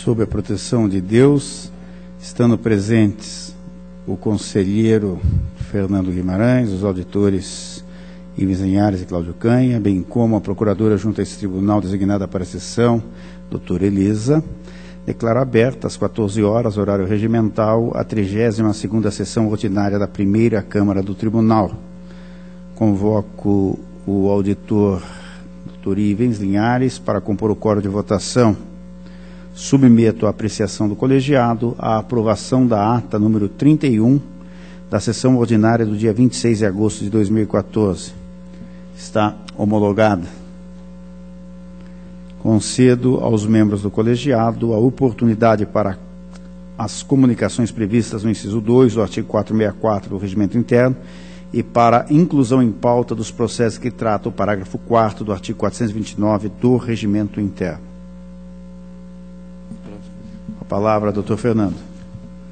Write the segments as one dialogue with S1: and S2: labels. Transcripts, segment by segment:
S1: sob a proteção de Deus, estando presentes o conselheiro Fernando Guimarães, os auditores Ives Linhares e Cláudio Canha, bem como a procuradora junto a esse tribunal designada para a sessão, doutora Elisa, declaro aberta às 14 horas, horário regimental, a 32ª sessão ordinária da primeira Câmara do Tribunal. Convoco o auditor doutor Ives Linhares para compor o quórum de votação. Submeto à apreciação do colegiado a aprovação da ata número 31 da sessão ordinária do dia 26 de agosto de 2014. Está homologada. Concedo aos membros do colegiado a oportunidade para as comunicações previstas no inciso 2 do artigo 464 do Regimento Interno e para inclusão em pauta dos processos que tratam o parágrafo 4º do artigo 429 do Regimento Interno. A palavra, doutor Fernando.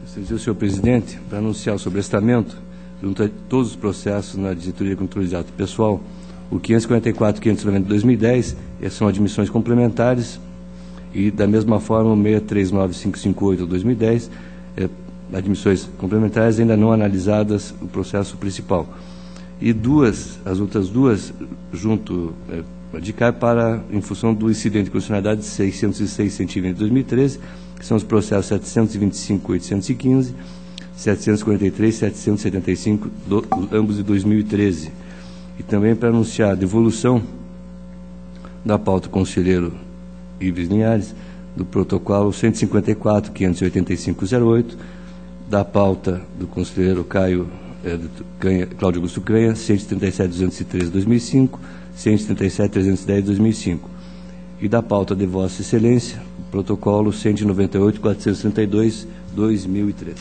S2: Senhor presidente, para anunciar o sobrestamento, junto a todos os processos na Diretoria de Controle de Ato Pessoal, o 544 e 590 de 2010, são admissões complementares, e da mesma forma o 639558 de 2010, admissões complementares ainda não analisadas o processo principal. E as outras duas, junto de cá, em função do incidente de constitucionalidade 606-120 de 2013, que são os processos 725-815, 743 e 775, ambos de 2013. E também para anunciar a devolução da pauta do conselheiro Ives Linhares, do protocolo 154-585-08, da pauta do conselheiro Cláudio Augusto Canha, 137-213 de 2005, 137-310 de 2005. E da pauta de Vossa Excelência, protocolo 198-432, 2013.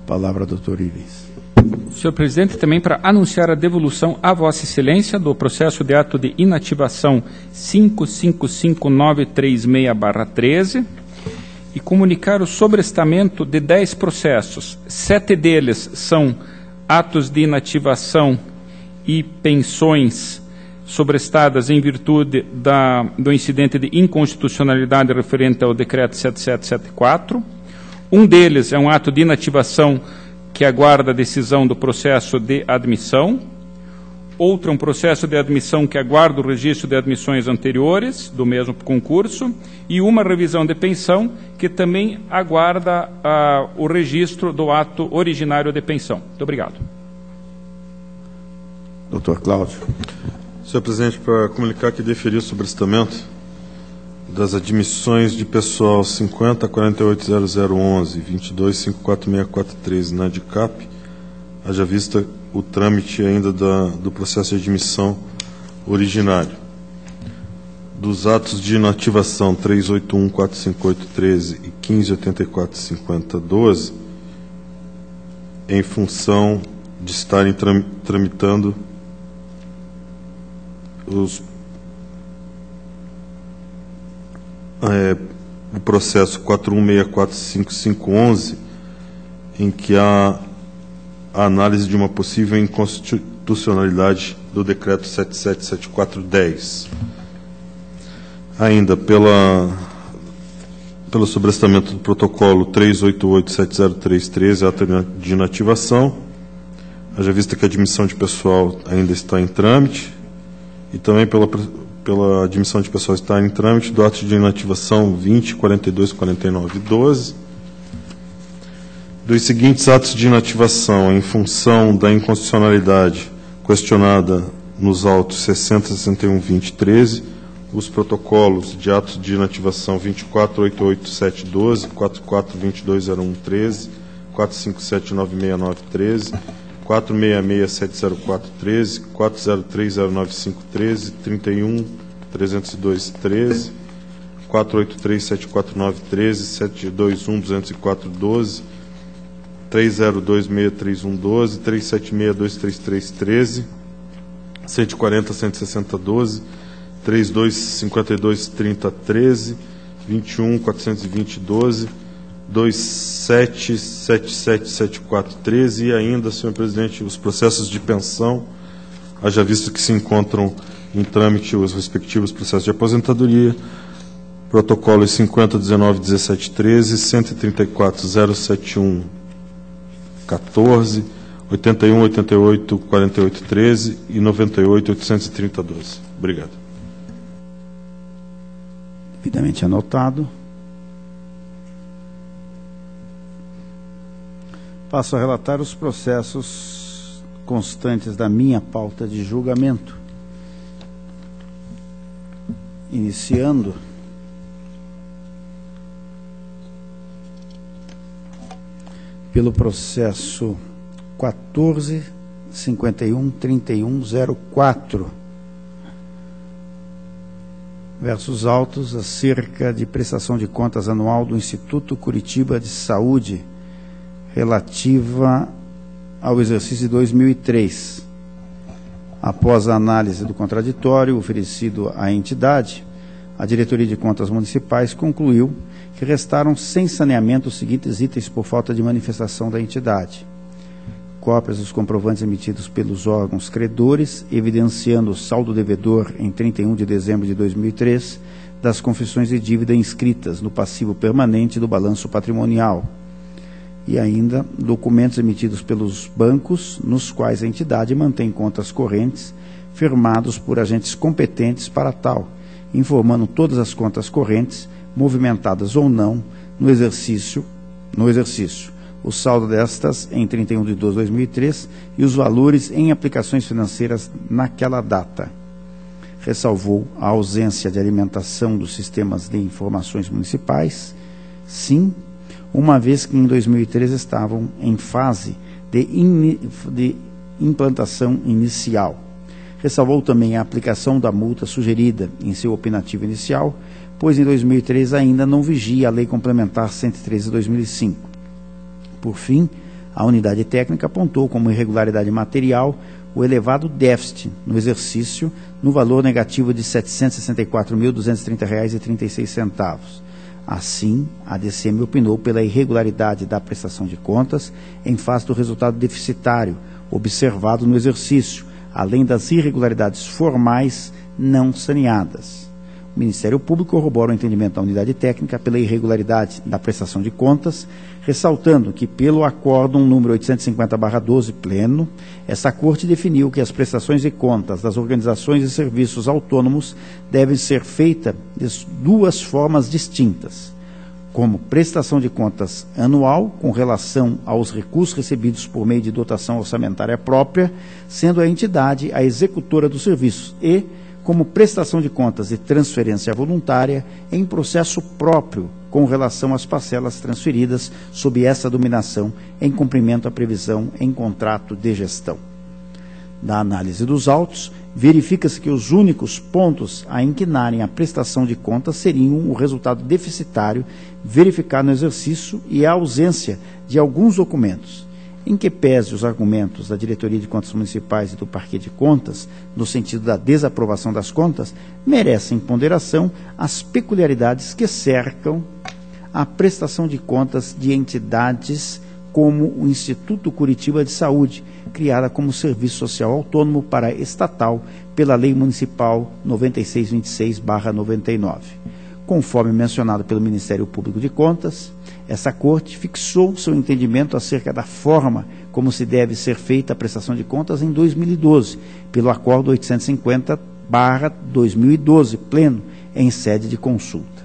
S1: Palavra, doutor Ives.
S3: Senhor presidente, também para anunciar a devolução a Vossa Excelência do processo de ato de inativação 555936/13 e comunicar o sobrestamento de 10 processos. 7 deles são atos de inativação e pensões sobrestadas em virtude do incidente de inconstitucionalidade referente ao decreto 7774. Um deles é um ato de inativação que aguarda a decisão do processo de admissão. Outro é um processo de admissão que aguarda o registro de admissões anteriores do mesmo concurso, e uma revisão de pensão que também aguarda o registro do ato originário de pensão. Muito obrigado.
S1: Doutor Cláudio.
S4: Senhor presidente, para comunicar que deferi o sobrestamento das admissões de pessoal 50.48.0011 e 22.54.643 na ADCAP, haja vista o trâmite ainda do processo de admissão originário. Dos atos de inativação 381.458.13 e 15.84.50.12, em função de estarem tramitando o processo 41645511, em que há a análise de uma possível inconstitucionalidade do decreto 777410. Ainda pelo sobrestamento do protocolo 388703313, ato de inativação, haja vista que a admissão de pessoal ainda está em trâmite, e também pela admissão de pessoal está em trâmite do ato de inativação 20.42.49.12. Dos seguintes atos de inativação, em função da inconstitucionalidade questionada nos autos 60.61.20.13, os protocolos de atos de inativação 24.88.7.12, 44.22.01.13, 457.96.9.13, 466.704.13, 403.09.5.13, 31.302.13, 483.749.13, 721.204.12, 302.631.12, 376.233.13, 140.160.12, 32.52.30.13, 21.420.12, 27777413 e ainda, senhor presidente, os processos de pensão, haja visto que se encontram em trâmite os respectivos processos de aposentadoria, protocolos 5019-1713, 134-071-14, 81-88-48-13 e 98-830-12. Obrigado.
S1: Devidamente anotado. Passo a relatar os processos constantes da minha pauta de julgamento. Iniciando pelo processo 14.51.31.04 versus autos acerca de prestação de contas anual do Instituto Curitiba de Saúde relativa ao exercício de 2003. Após a análise do contraditório oferecido à entidade, a Diretoria de Contas Municipais concluiu que restaram sem saneamento os seguintes itens por falta de manifestação da entidade: cópias dos comprovantes emitidos pelos órgãos credores, evidenciando o saldo devedor em 31 de dezembro de 2003 das confissões de dívida inscritas no passivo permanente do balanço patrimonial, e ainda documentos emitidos pelos bancos, nos quais a entidade mantém contas correntes, firmados por agentes competentes para tal, informando todas as contas correntes, movimentadas ou não, no exercício, o saldo destas em 31 de 12 de 2003 e os valores em aplicações financeiras naquela data. Ressalvou a ausência de alimentação dos sistemas de informações municipais, sim, uma vez que em 2003 estavam em fase de implantação inicial. Ressalvou também a aplicação da multa sugerida em seu opinativo inicial, pois em 2003 ainda não vigia a Lei Complementar 113 de 2005. Por fim, a unidade técnica apontou como irregularidade material o elevado déficit no exercício no valor negativo de R$ 764.230,36. Assim, a DCM opinou pela irregularidade da prestação de contas em face do resultado deficitário observado no exercício, além das irregularidades formais não saneadas. O Ministério Público corrobora o entendimento da unidade técnica pela irregularidade da prestação de contas, ressaltando que, pelo acórdão número 850/12 pleno, essa Corte definiu que as prestações de contas das organizações e serviços autônomos devem ser feitas de duas formas distintas: como prestação de contas anual, com relação aos recursos recebidos por meio de dotação orçamentária própria, sendo a entidade a executora dos serviços, e como prestação de contas de transferência voluntária em processo próprio, com relação às parcelas transferidas sob essa dominação, em cumprimento à previsão em contrato de gestão. Da análise dos autos, verifica-se que os únicos pontos a inquinarem a prestação de contas seriam o resultado deficitário verificado no exercício e a ausência de alguns documentos. Em que pese os argumentos da Diretoria de Contas Municipais e do Parquê de Contas, no sentido da desaprovação das contas, merecem ponderação as peculiaridades que cercam a prestação de contas de entidades como o Instituto Curitiba de Saúde, criada como serviço social autônomo para estatal pela Lei Municipal 9626/99. Conforme mencionado pelo Ministério Público de Contas, essa Corte fixou seu entendimento acerca da forma como se deve ser feita a prestação de contas em 2012, pelo Acordo 850/2012, pleno, em sede de consulta.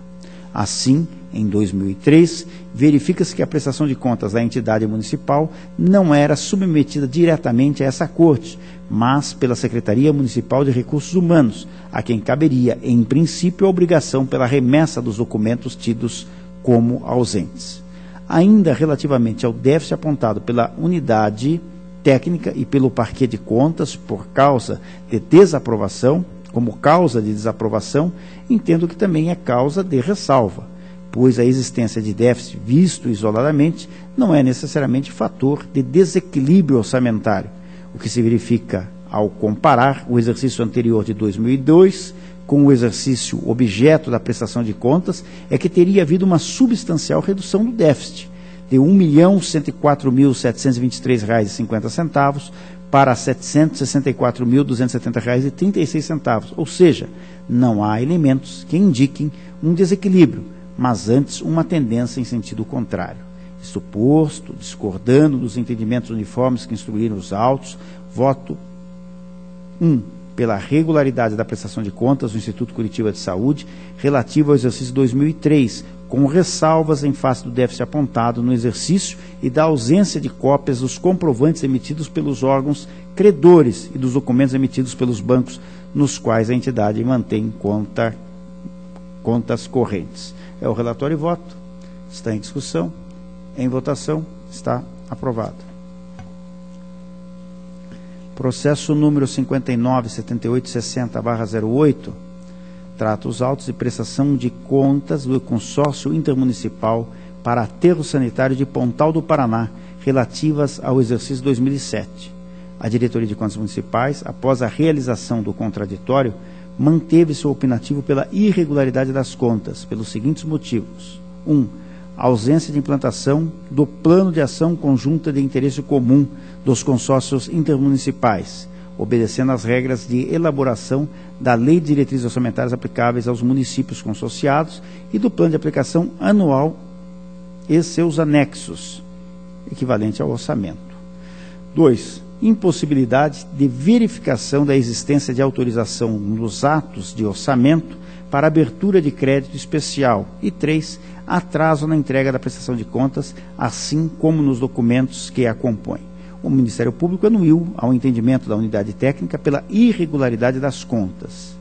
S1: Assim, em 2003, verifica-se que a prestação de contas da entidade municipal não era submetida diretamente a essa Corte, mas pela Secretaria Municipal de Recursos Humanos, a quem caberia, em princípio, a obrigação pela remessa dos documentos tidos como ausentes. Ainda relativamente ao déficit apontado pela unidade técnica e pelo Parquê de Contas por causa de desaprovação, como causa de desaprovação, entendo que também é causa de ressalva, pois a existência de déficit visto isoladamente não é necessariamente fator de desequilíbrio orçamentário, o que se verifica ao comparar o exercício anterior de 2002 com o exercício objeto da prestação de contas, é que teria havido uma substancial redução do déficit, de R$ 1.104.723,50, para R$ 764.270,36, ou seja, não há elementos que indiquem um desequilíbrio, mas antes uma tendência em sentido contrário. Isto posto, discordando dos entendimentos uniformes que instruíram os autos, voto 1. Pela regularidade da prestação de contas do Instituto Curitiba de Saúde relativo ao exercício 2003, com ressalvas em face do déficit apontado no exercício e da ausência de cópias dos comprovantes emitidos pelos órgãos credores e dos documentos emitidos pelos bancos nos quais a entidade mantém contas correntes. É o relatório e voto. Está em discussão. Em votação. Está aprovado. Processo número 59.7860/08, trata os autos de prestação de contas do consórcio intermunicipal para aterro sanitário de Pontal do Paraná, relativas ao exercício 2007. A Diretoria de Contas Municipais, após a realização do contraditório, manteve seu opinativo pela irregularidade das contas, pelos seguintes motivos. 1. A ausência de implantação do Plano de Ação Conjunta de Interesse Comum dos consórcios intermunicipais, obedecendo às regras de elaboração da Lei de Diretrizes Orçamentárias aplicáveis aos municípios consorciados e do Plano de Aplicação Anual e seus anexos, equivalente ao orçamento. 2. Impossibilidade de verificação da existência de autorização nos atos de orçamento para abertura de crédito especial. E 3. Atraso na entrega da prestação de contas, assim como nos documentos que a compõem. O Ministério Público anuiu ao entendimento da unidade técnica pela irregularidade das contas.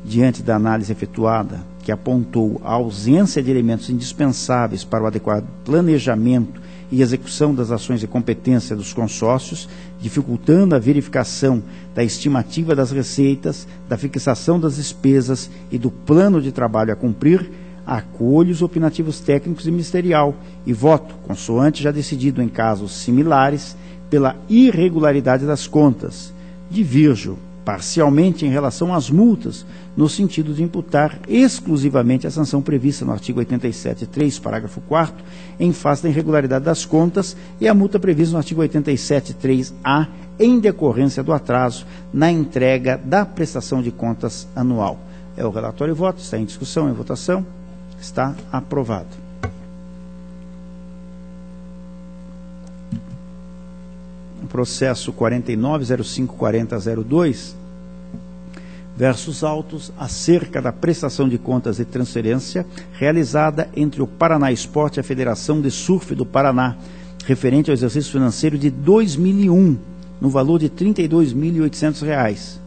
S1: Diante da análise efetuada, que apontou a ausência de elementos indispensáveis para o adequado planejamento e execução das ações de competência dos consórcios, dificultando a verificação da estimativa das receitas, da fixação das despesas e do plano de trabalho a cumprir, acolho os opinativos técnicos e ministerial e voto, consoante já decidido em casos similares, pela irregularidade das contas. Divirjo parcialmente em relação às multas, no sentido de imputar exclusivamente a sanção prevista no artigo 87.3, parágrafo 4º, em face da irregularidade das contas, e a multa prevista no artigo 87.3a, em decorrência do atraso na entrega da prestação de contas anual. É o relatório e voto. Está em discussão, em votação. Está aprovado. Processo 49.0540.02, versus autos acerca da prestação de contas de transferência realizada entre o Paraná Esporte e a Federação de Surf do Paraná, referente ao exercício financeiro de 2001, no valor de R$ 32.800.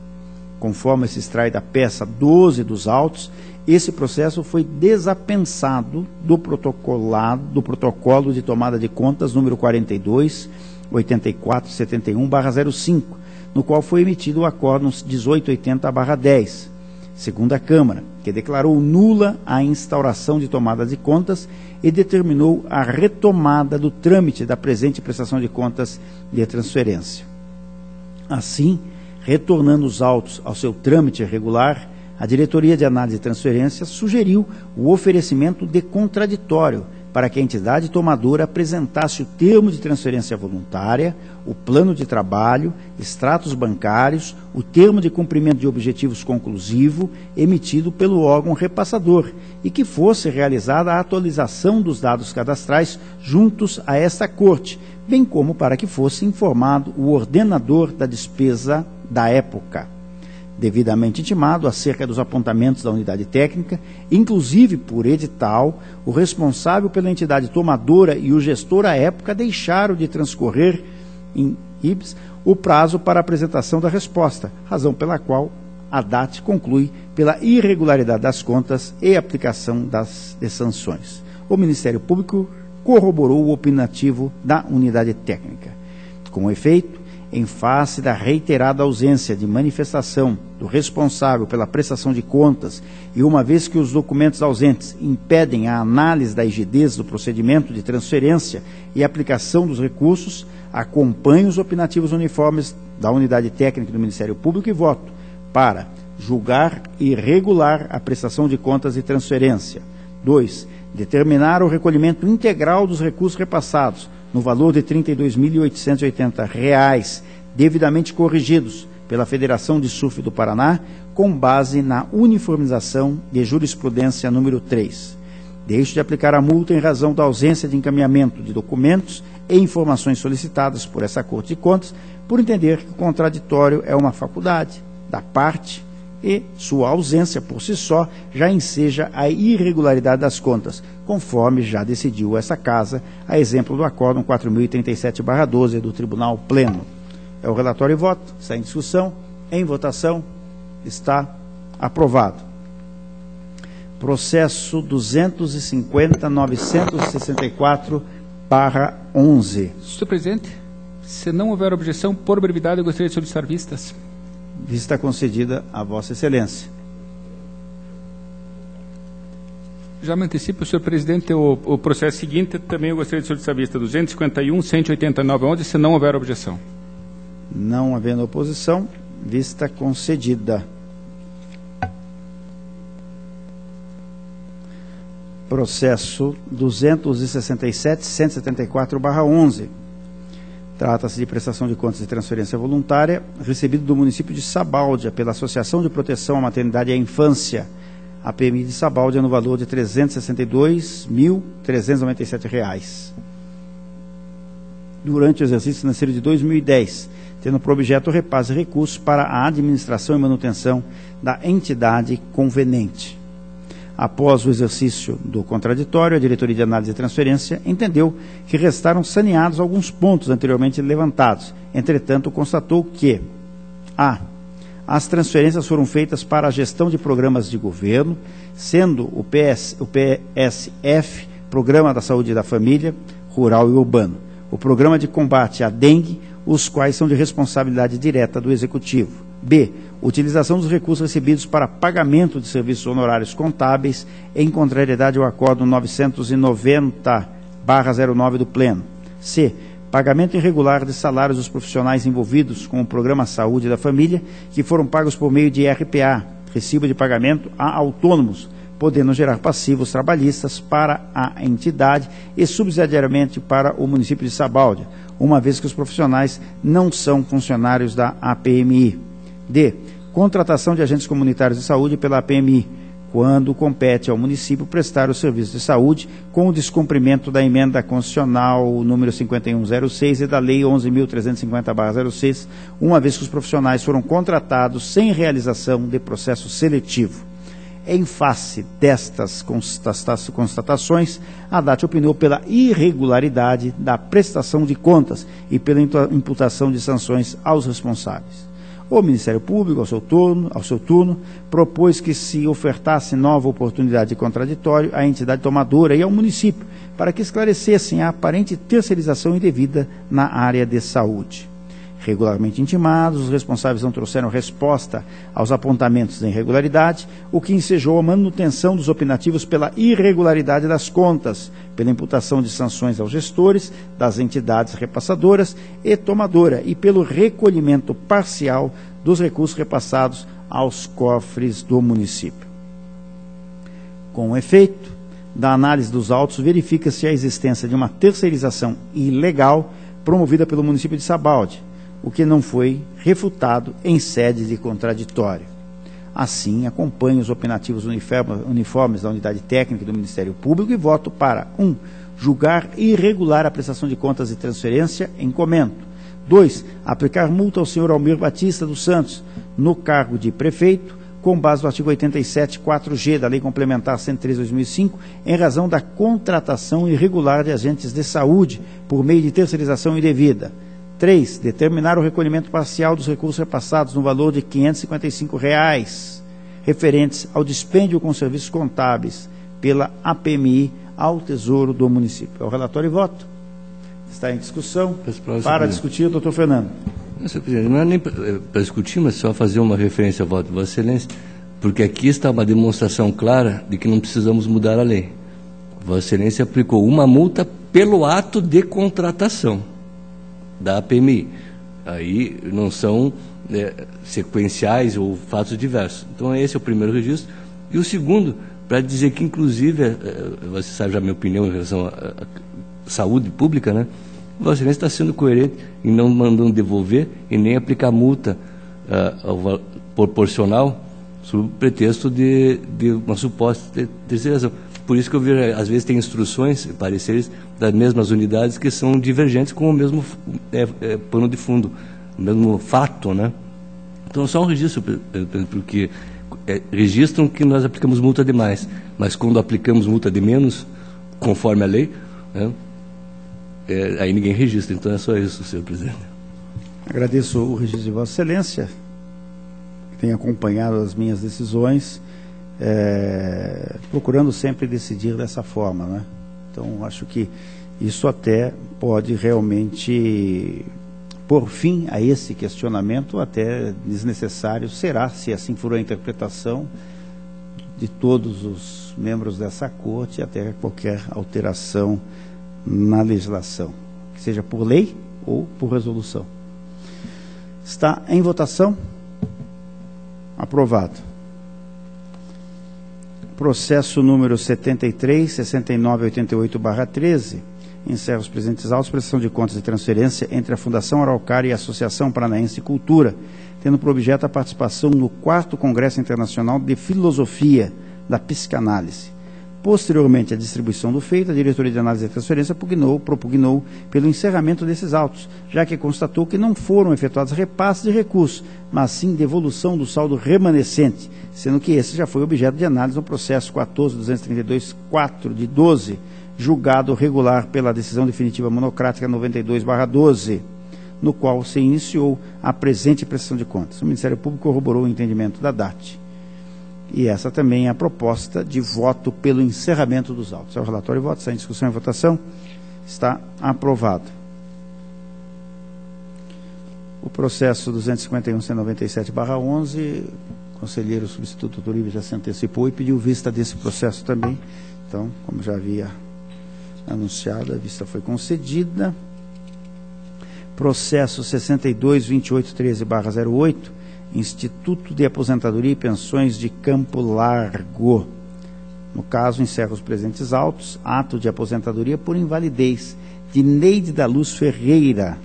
S1: Conforme se extrai da peça 12 dos autos, esse processo foi desapensado do protocolo de tomada de contas número 42.8471/05, no qual foi emitido o acórdão 1880/10, segunda Câmara, que declarou nula a instauração de tomada de contas e determinou a retomada do trâmite da presente prestação de contas de transferência. Assim, retornando os autos ao seu trâmite regular, a Diretoria de Análise de Transferência sugeriu o oferecimento de contraditório para que a entidade tomadora apresentasse o termo de transferência voluntária, o plano de trabalho, extratos bancários, o termo de cumprimento de objetivos conclusivo emitido pelo órgão repassador e que fosse realizada a atualização dos dados cadastrais juntos a esta Corte, bem como para que fosse informado o ordenador da despesa da época, devidamente intimado acerca dos apontamentos da unidade técnica, inclusive por edital, o responsável pela entidade tomadora e o gestor à época deixaram de transcorrer em IBS o prazo para apresentação da resposta, razão pela qual a DAT conclui pela irregularidade das contas e aplicação de sanções. O Ministério Público corroborou o opinativo da unidade técnica. Com efeito, em face da reiterada ausência de manifestação do responsável pela prestação de contas e uma vez que os documentos ausentes impedem a análise da rigidez do procedimento de transferência e aplicação dos recursos, acompanho os opinativos uniformes da unidade técnica do Ministério Público e voto para julgar e regular a prestação de contas de transferência. 2. Determinar o recolhimento integral dos recursos repassados, no valor de R$ 32.880, devidamente corrigidos pela Federação de Surf do Paraná, com base na uniformização de jurisprudência número 3. Deixo de aplicar a multa em razão da ausência de encaminhamento de documentos e informações solicitadas por essa Corte de Contas, por entender que o contraditório é uma faculdade da parte e sua ausência por si só já enseja a irregularidade das contas, conforme já decidiu essa Casa, a exemplo do Acórdão 4037/12 do Tribunal Pleno. É o relatório e voto, está em discussão, em votação, está aprovado. Processo 250.964/11.
S3: Senhor presidente, se não houver objeção, por brevidade, eu gostaria de solicitar vistas.
S1: Vista concedida a Vossa Excelência.
S3: Já me antecipo, senhor presidente, o processo seguinte também eu gostaria de solicitar vista 251.189/11, se não houver objeção.
S1: Não havendo oposição, vista concedida. Processo 267.174/11. Trata-se de prestação de contas de transferência voluntária recebido do município de Sabáudia pela Associação de Proteção à Maternidade e à Infância, a APMI de Sabáudia, no valor de R$ 362.397, durante o exercício financeiro de 2010, tendo por objeto o repasse de recursos para a administração e manutenção da entidade conveniente. Após o exercício do contraditório, a Diretoria de Análise e Transferência entendeu que restaram saneados alguns pontos anteriormente levantados. Entretanto, constatou que a. As transferências foram feitas para a gestão de programas de governo, sendo o PSF, Programa da Saúde da Família, Rural e Urbano, o Programa de Combate à Dengue, os quais são de responsabilidade direta do Executivo. B. Utilização dos recursos recebidos para pagamento de serviços honorários contábeis em contrariedade ao Acórdão 990/09 do Pleno. C. Pagamento irregular de salários dos profissionais envolvidos com o Programa Saúde da Família, que foram pagos por meio de RPA, recibo de pagamento a autônomos, podendo gerar passivos trabalhistas para a entidade e subsidiariamente para o município de Sabáudia, uma vez que os profissionais não são funcionários da APMI. D. Contratação de agentes comunitários de saúde pela APMI, quando compete ao município prestar o serviço de saúde com o descumprimento da emenda constitucional número 5106 e da lei 11.350/06, uma vez que os profissionais foram contratados sem realização de processo seletivo. Em face destas constatações, a DAT opinou pela irregularidade da prestação de contas e pela imputação de sanções aos responsáveis. O Ministério Público, ao seu turno, propôs que se ofertasse nova oportunidade de contraditório à entidade tomadora e ao município, para que esclarecessem a aparente terceirização indevida na área de saúde. Regularmente intimados, os responsáveis não trouxeram resposta aos apontamentos de irregularidade, o que ensejou a manutenção dos opinativos pela irregularidade das contas, pela imputação de sanções aos gestores das entidades repassadoras e tomadora e pelo recolhimento parcial dos recursos repassados aos cofres do município. Com efeito da análise dos autos, verifica-se a existência de uma terceirização ilegal promovida pelo município de Sabáudia, o que não foi refutado em sede de contraditório. Assim, acompanho os opinativos uniformes da Unidade Técnica do Ministério Público e voto para 1. Julgar irregular a prestação de contas de transferência em comento. 2. Aplicar multa ao senhor Almir Batista dos Santos, no cargo de prefeito, com base no artigo 87.4g da Lei Complementar 103/2005, em razão da contratação irregular de agentes de saúde por meio de terceirização indevida. 3. Determinar o recolhimento parcial dos recursos repassados no valor de R$ 555, referentes ao dispêndio com serviços contábeis pela APMI ao Tesouro do município. É o relatório e voto. Está em discussão. Para discutir, doutor Fernando.
S2: Senhor presidente, não é nem para discutir, mas só fazer uma referência ao voto de Vossa Excelência, porque aqui está uma demonstração clara de que não precisamos mudar a lei. Vossa Excelência aplicou uma multa pelo ato de contratação da APMI. Aí não são sequenciais ou fatos diversos. Então esse é o primeiro registro. E o segundo, para dizer que inclusive, você sabe já a minha opinião em relação à saúde pública, né? Vossa Excelência está sendo coerente em não mandando devolver e nem aplicar multa proporcional sob pretexto de uma suposta terceirização. Por isso que eu vejo, às vezes, tem instruções, pareceres das mesmas unidades que são divergentes com o mesmo pano de fundo, o mesmo fato, né? Então, só um registro, porque registram que nós aplicamos multa de mais, mas quando aplicamos multa de menos, conforme a lei, né, aí ninguém registra. Então, é só isso, senhor presidente.
S1: Agradeço o registro de Vossa Excelência, que tem acompanhado as minhas decisões, procurando sempre decidir dessa forma, né? Então, acho que isso até pode realmente pôr fim a esse questionamento, até desnecessário será, se assim for a interpretação de todos os membros dessa corte, até qualquer alteração na legislação, que seja por lei ou por resolução. Está em votação. Aprovado. Processo número 73, 6988/13, encerra os presentes autos, prestação de contas e transferência entre a Fundação Araucária e a Associação Paranaense de Cultura, tendo por objeto a participação no 4º Congresso Internacional de Filosofia da Psicanálise. Posteriormente à distribuição do feito, a Diretoria de Análise e Transferência propugnou pelo encerramento desses autos, já que constatou que não foram efetuados repasses de recursos, mas sim devolução do saldo remanescente, sendo que esse já foi objeto de análise no processo 14.232.4 de 12, julgado regular pela decisão definitiva monocrática 92/12, no qual se iniciou a presente prestação de contas. O Ministério Público corroborou o entendimento da DAT. E essa também é a proposta de voto pelo encerramento dos autos. É o relatório e voto, está em discussão e votação. Está aprovado. O processo 251.197/11, o conselheiro substituto do Uribe já se antecipou e pediu vista desse processo também. Então, como já havia anunciado, a vista foi concedida. Processo 62.2813/08, Instituto de Aposentadoria e Pensões de Campo Largo. No caso, encerra os presentes autos, ato de aposentadoria por invalidez de Neide da Luz Ferreira,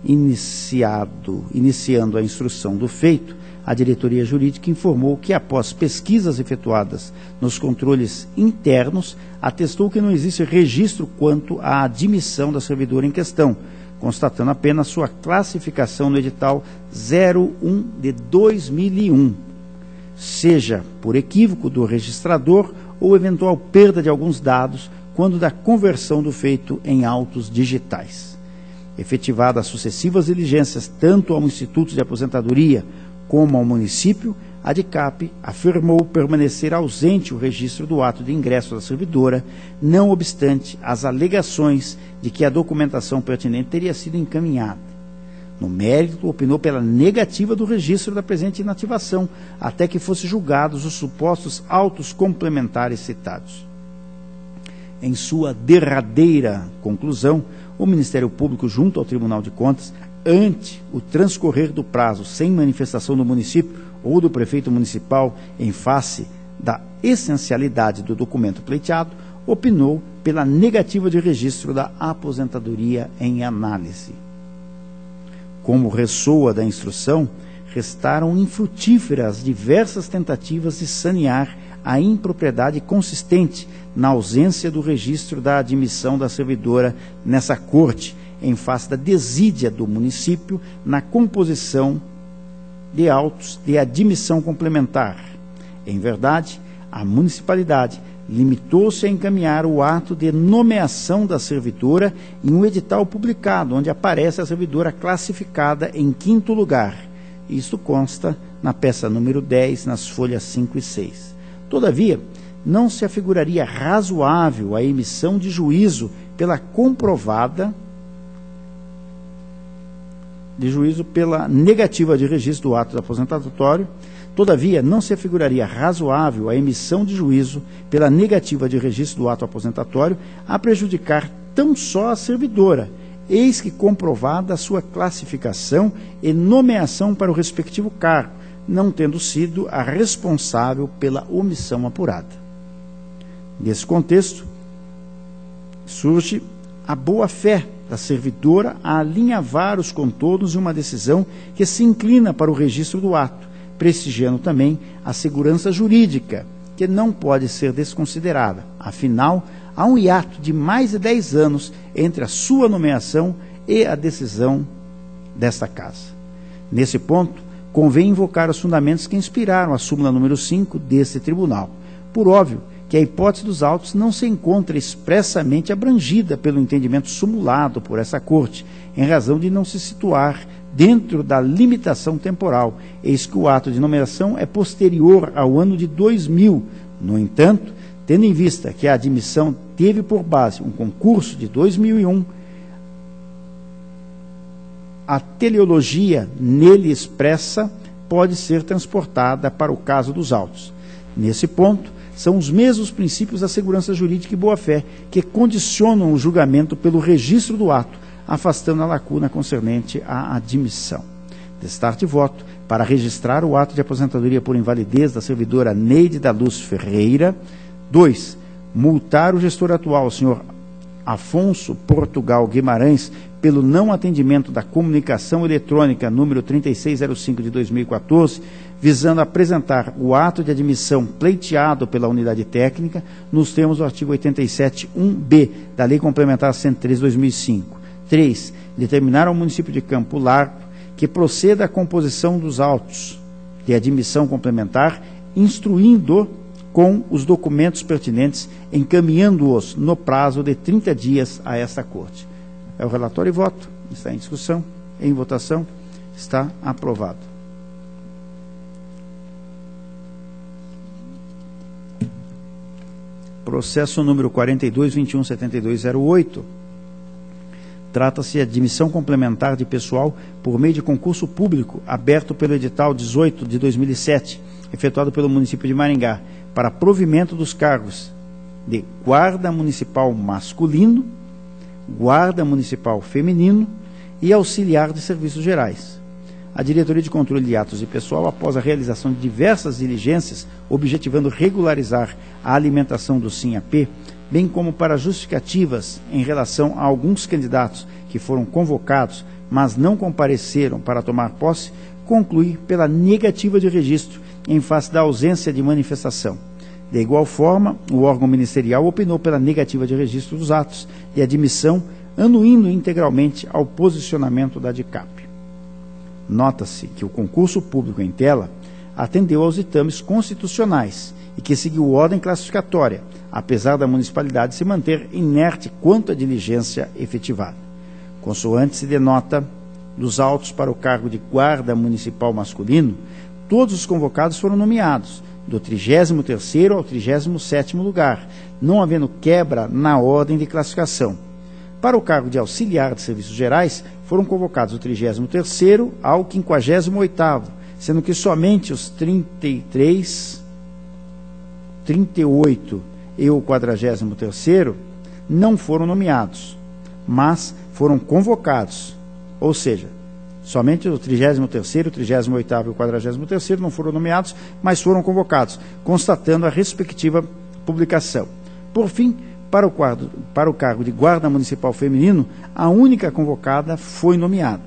S1: iniciando a instrução do feito, a diretoria jurídica informou que, após pesquisas efetuadas nos controles internos, atestou que não existe registro quanto à admissão da servidora em questão, constatando apenas sua classificação no edital 01 de 2001, seja por equívoco do registrador ou eventual perda de alguns dados quando da conversão do feito em autos digitais. Efetivadas sucessivas diligências tanto ao Instituto de Aposentadoria como ao município, a DICAP afirmou permanecer ausente o registro do ato de ingresso da servidora, não obstante as alegações de que a documentação pertinente teria sido encaminhada. No mérito, opinou pela negativa do registro da presente inativação, até que fossem julgados os supostos autos complementares citados. Em sua derradeira conclusão, o Ministério Público, junto ao Tribunal de Contas, ante o transcorrer do prazo sem manifestação do município ou do prefeito municipal em face da essencialidade do documento pleiteado, opinou pela negativa de registro da aposentadoria em análise. Como ressoa da instrução, restaram infrutíferas diversas tentativas de sanear a impropriedade consistente na ausência do registro da admissão da servidora nessa corte, em face da desídia do município na composição de autos de admissão complementar. Em verdade, a municipalidade limitou-se a encaminhar o ato de nomeação da servidora em um edital publicado, onde aparece a servidora classificada em 5º lugar. Isto consta na peça número 10, nas folhas 5 e 6. Todavia, não se afiguraria razoável a emissão de juízo pela negativa de registro do ato aposentatório. Todavia, não se afiguraria razoável a emissão de juízo pela negativa de registro do ato aposentatório a prejudicar tão só a servidora, eis que comprovada a sua classificação e nomeação para o respectivo cargo, não tendo sido a responsável pela omissão apurada. Nesse contexto, surge a boa-fé da servidora a alinhavar os contornos de uma decisão que se inclina para o registro do ato, prestigiando também a segurança jurídica, que não pode ser desconsiderada. Afinal, há um hiato de mais de 10 anos entre a sua nomeação e a decisão desta Casa. Nesse ponto, convém invocar os fundamentos que inspiraram a súmula número 5 deste tribunal. Por óbvio que a hipótese dos autos não se encontra expressamente abrangida pelo entendimento sumulado por essa Corte, em razão de não se situar dentro da limitação temporal, eis que o ato de nomeação é posterior ao ano de 2000. No entanto, tendo em vista que a admissão teve por base um concurso de 2001, a teleologia nele expressa pode ser transportada para o caso dos autos. Nesse ponto, são os mesmos princípios da segurança jurídica e boa-fé que condicionam o julgamento pelo registro do ato, afastando a lacuna concernente à admissão. Destarte voto para registrar o ato de aposentadoria por invalidez da servidora Neide da Luz Ferreira. 2. Multar o gestor atual, o senhor Afonso Portugal Guimarães, pelo não atendimento da comunicação eletrônica número 3605 de 2014, visando apresentar o ato de admissão pleiteado pela unidade técnica nos termos do artigo 87.1b da Lei Complementar 103 de 2005. 3. Determinar ao município de Campo Largo que proceda à composição dos autos de admissão complementar, instruindo com os documentos pertinentes, encaminhando-os no prazo de 30 dias a esta Corte. É o relatório e voto. Está em discussão, em votação, está aprovado. Processo número 42.21.7208. Trata-se de admissão complementar de pessoal por meio de concurso público aberto pelo edital 18 de 2007, efetuado pelo município de Maringá, para provimento dos cargos de guarda municipal masculino, guarda municipal feminino e auxiliar de serviços gerais. A Diretoria de Controle de Atos de Pessoal, após a realização de diversas diligências, objetivando regularizar a alimentação do SIM-AP, bem como para justificativas em relação a alguns candidatos que foram convocados, mas não compareceram para tomar posse, conclui pela negativa de registro em face da ausência de manifestação. De igual forma, o órgão ministerial opinou pela negativa de registro dos atos de admissão, anuindo integralmente ao posicionamento da DICAP. Nota-se que o concurso público em tela atendeu aos ditames constitucionais e que seguiu ordem classificatória, apesar da municipalidade se manter inerte quanto à diligência efetivada. Consoante se denota dos autos para o cargo de guarda municipal masculino, todos os convocados foram nomeados, do 33º ao 37º lugar, não havendo quebra na ordem de classificação. Para o cargo de auxiliar de serviços gerais, foram convocados do 33º ao 58º, sendo que somente os 33, 38 e o 43º não foram nomeados, mas foram convocados, ou seja, somente o 33º, o 38º e o 43º não foram nomeados, mas foram convocados, constatando a respectiva publicação. Por fim, para o cargo de guarda municipal feminino, a única convocada foi nomeada.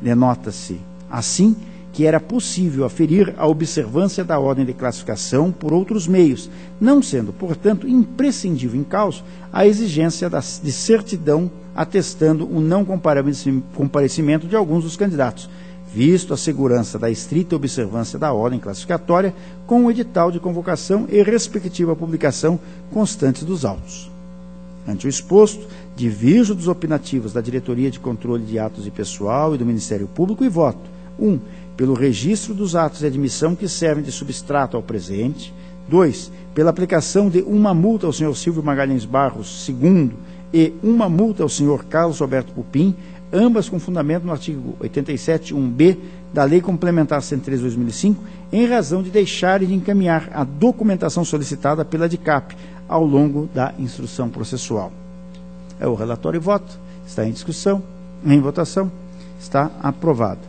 S1: Denota-se, assim, que era possível aferir a observância da ordem de classificação por outros meios, não sendo, portanto, imprescindível em causa a exigência de certidão atestando o não comparecimento de alguns dos candidatos, visto a segurança da estrita observância da ordem classificatória com o edital de convocação e respectiva publicação constantes dos autos. Ante o exposto, divirjo dos opinativos da Diretoria de Controle de Atos de Pessoal e do Ministério Público e voto. 1. Pelo registro dos atos de admissão que servem de substrato ao presente. 2. Pela aplicação de uma multa ao senhor Silvio Magalhães Barros, II, e uma multa ao senhor Carlos Roberto Pupim, ambas com fundamento no artigo 87.1b da Lei Complementar 103 de 2005, em razão de deixarem de encaminhar a documentação solicitada pela DICAP ao longo da instrução processual. É o relatório e voto. Está em discussão, em votação. Está aprovado.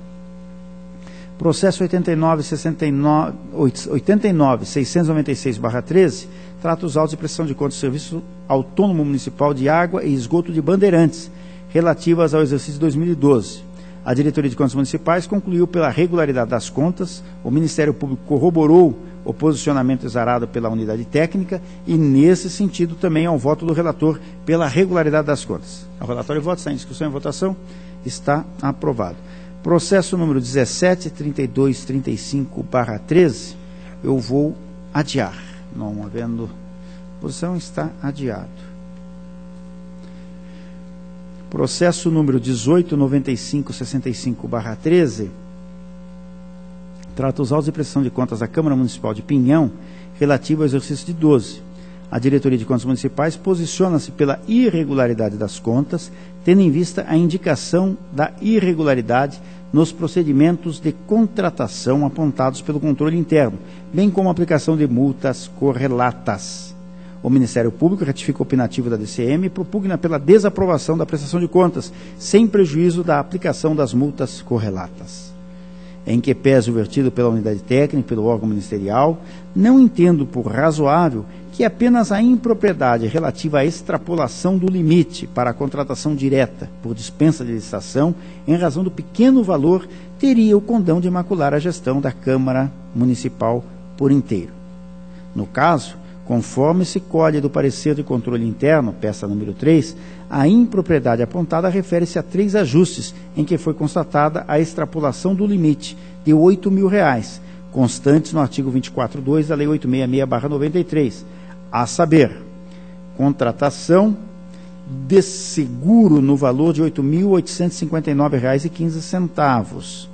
S1: Processo 89.696/13 trata os autos de prestação de contas do Serviço Autônomo Municipal de Água e Esgoto de Bandeirantes, relativas ao exercício de 2012. A Diretoria de Contas Municipais concluiu pela regularidade das contas, o Ministério Público corroborou o posicionamento exarado pela unidade técnica e, nesse sentido, também ao voto do relator pela regularidade das contas. O relatório de voto está em discussão e votação. Está aprovado. Processo número 17.3235/13, eu vou adiar. Não havendo posição, está adiado. Processo número 18.9565/13, trata os autos de prestação de contas da Câmara Municipal de Pinhão, relativo ao exercício de 12. A Diretoria de Contas Municipais posiciona-se pela irregularidade das contas, tendo em vista a indicação da irregularidade nos procedimentos de contratação apontados pelo controle interno, bem como a aplicação de multas correlatas. O Ministério Público ratifica o opinativo da DCM e propugna pela desaprovação da prestação de contas, sem prejuízo da aplicação das multas correlatas. Em que pese o vertido pela unidade técnica e pelo órgão ministerial, não entendo por razoável que apenas a impropriedade relativa à extrapolação do limite para a contratação direta por dispensa de licitação, em razão do pequeno valor, teria o condão de macular a gestão da Câmara Municipal por inteiro. No caso, conforme se colhe do parecer de controle interno, peça número 3, a impropriedade apontada refere-se a 3 ajustes em que foi constatada a extrapolação do limite de R$ 8.000, constantes no artigo 24.2 da Lei 866/93, a saber, contratação de seguro no valor de R$ 8.859,15,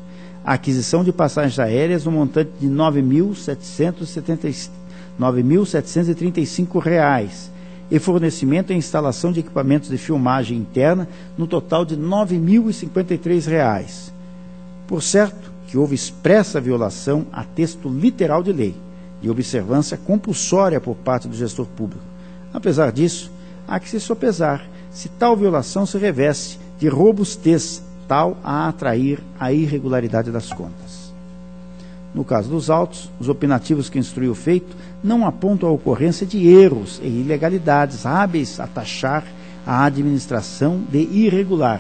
S1: aquisição de passagens aéreas no montante de R$ 9.735 e fornecimento e instalação de equipamentos de filmagem interna no total de R$ 9.053. Por certo que houve expressa violação a texto literal de lei e observância compulsória por parte do gestor público. Apesar disso, há que se sopesar se tal violação se reveste de robustez tal a atrair a irregularidade das contas. No caso dos autos, os opinativos que instruiu o feito não apontam a ocorrência de erros e ilegalidades hábeis a taxar a administração de irregular,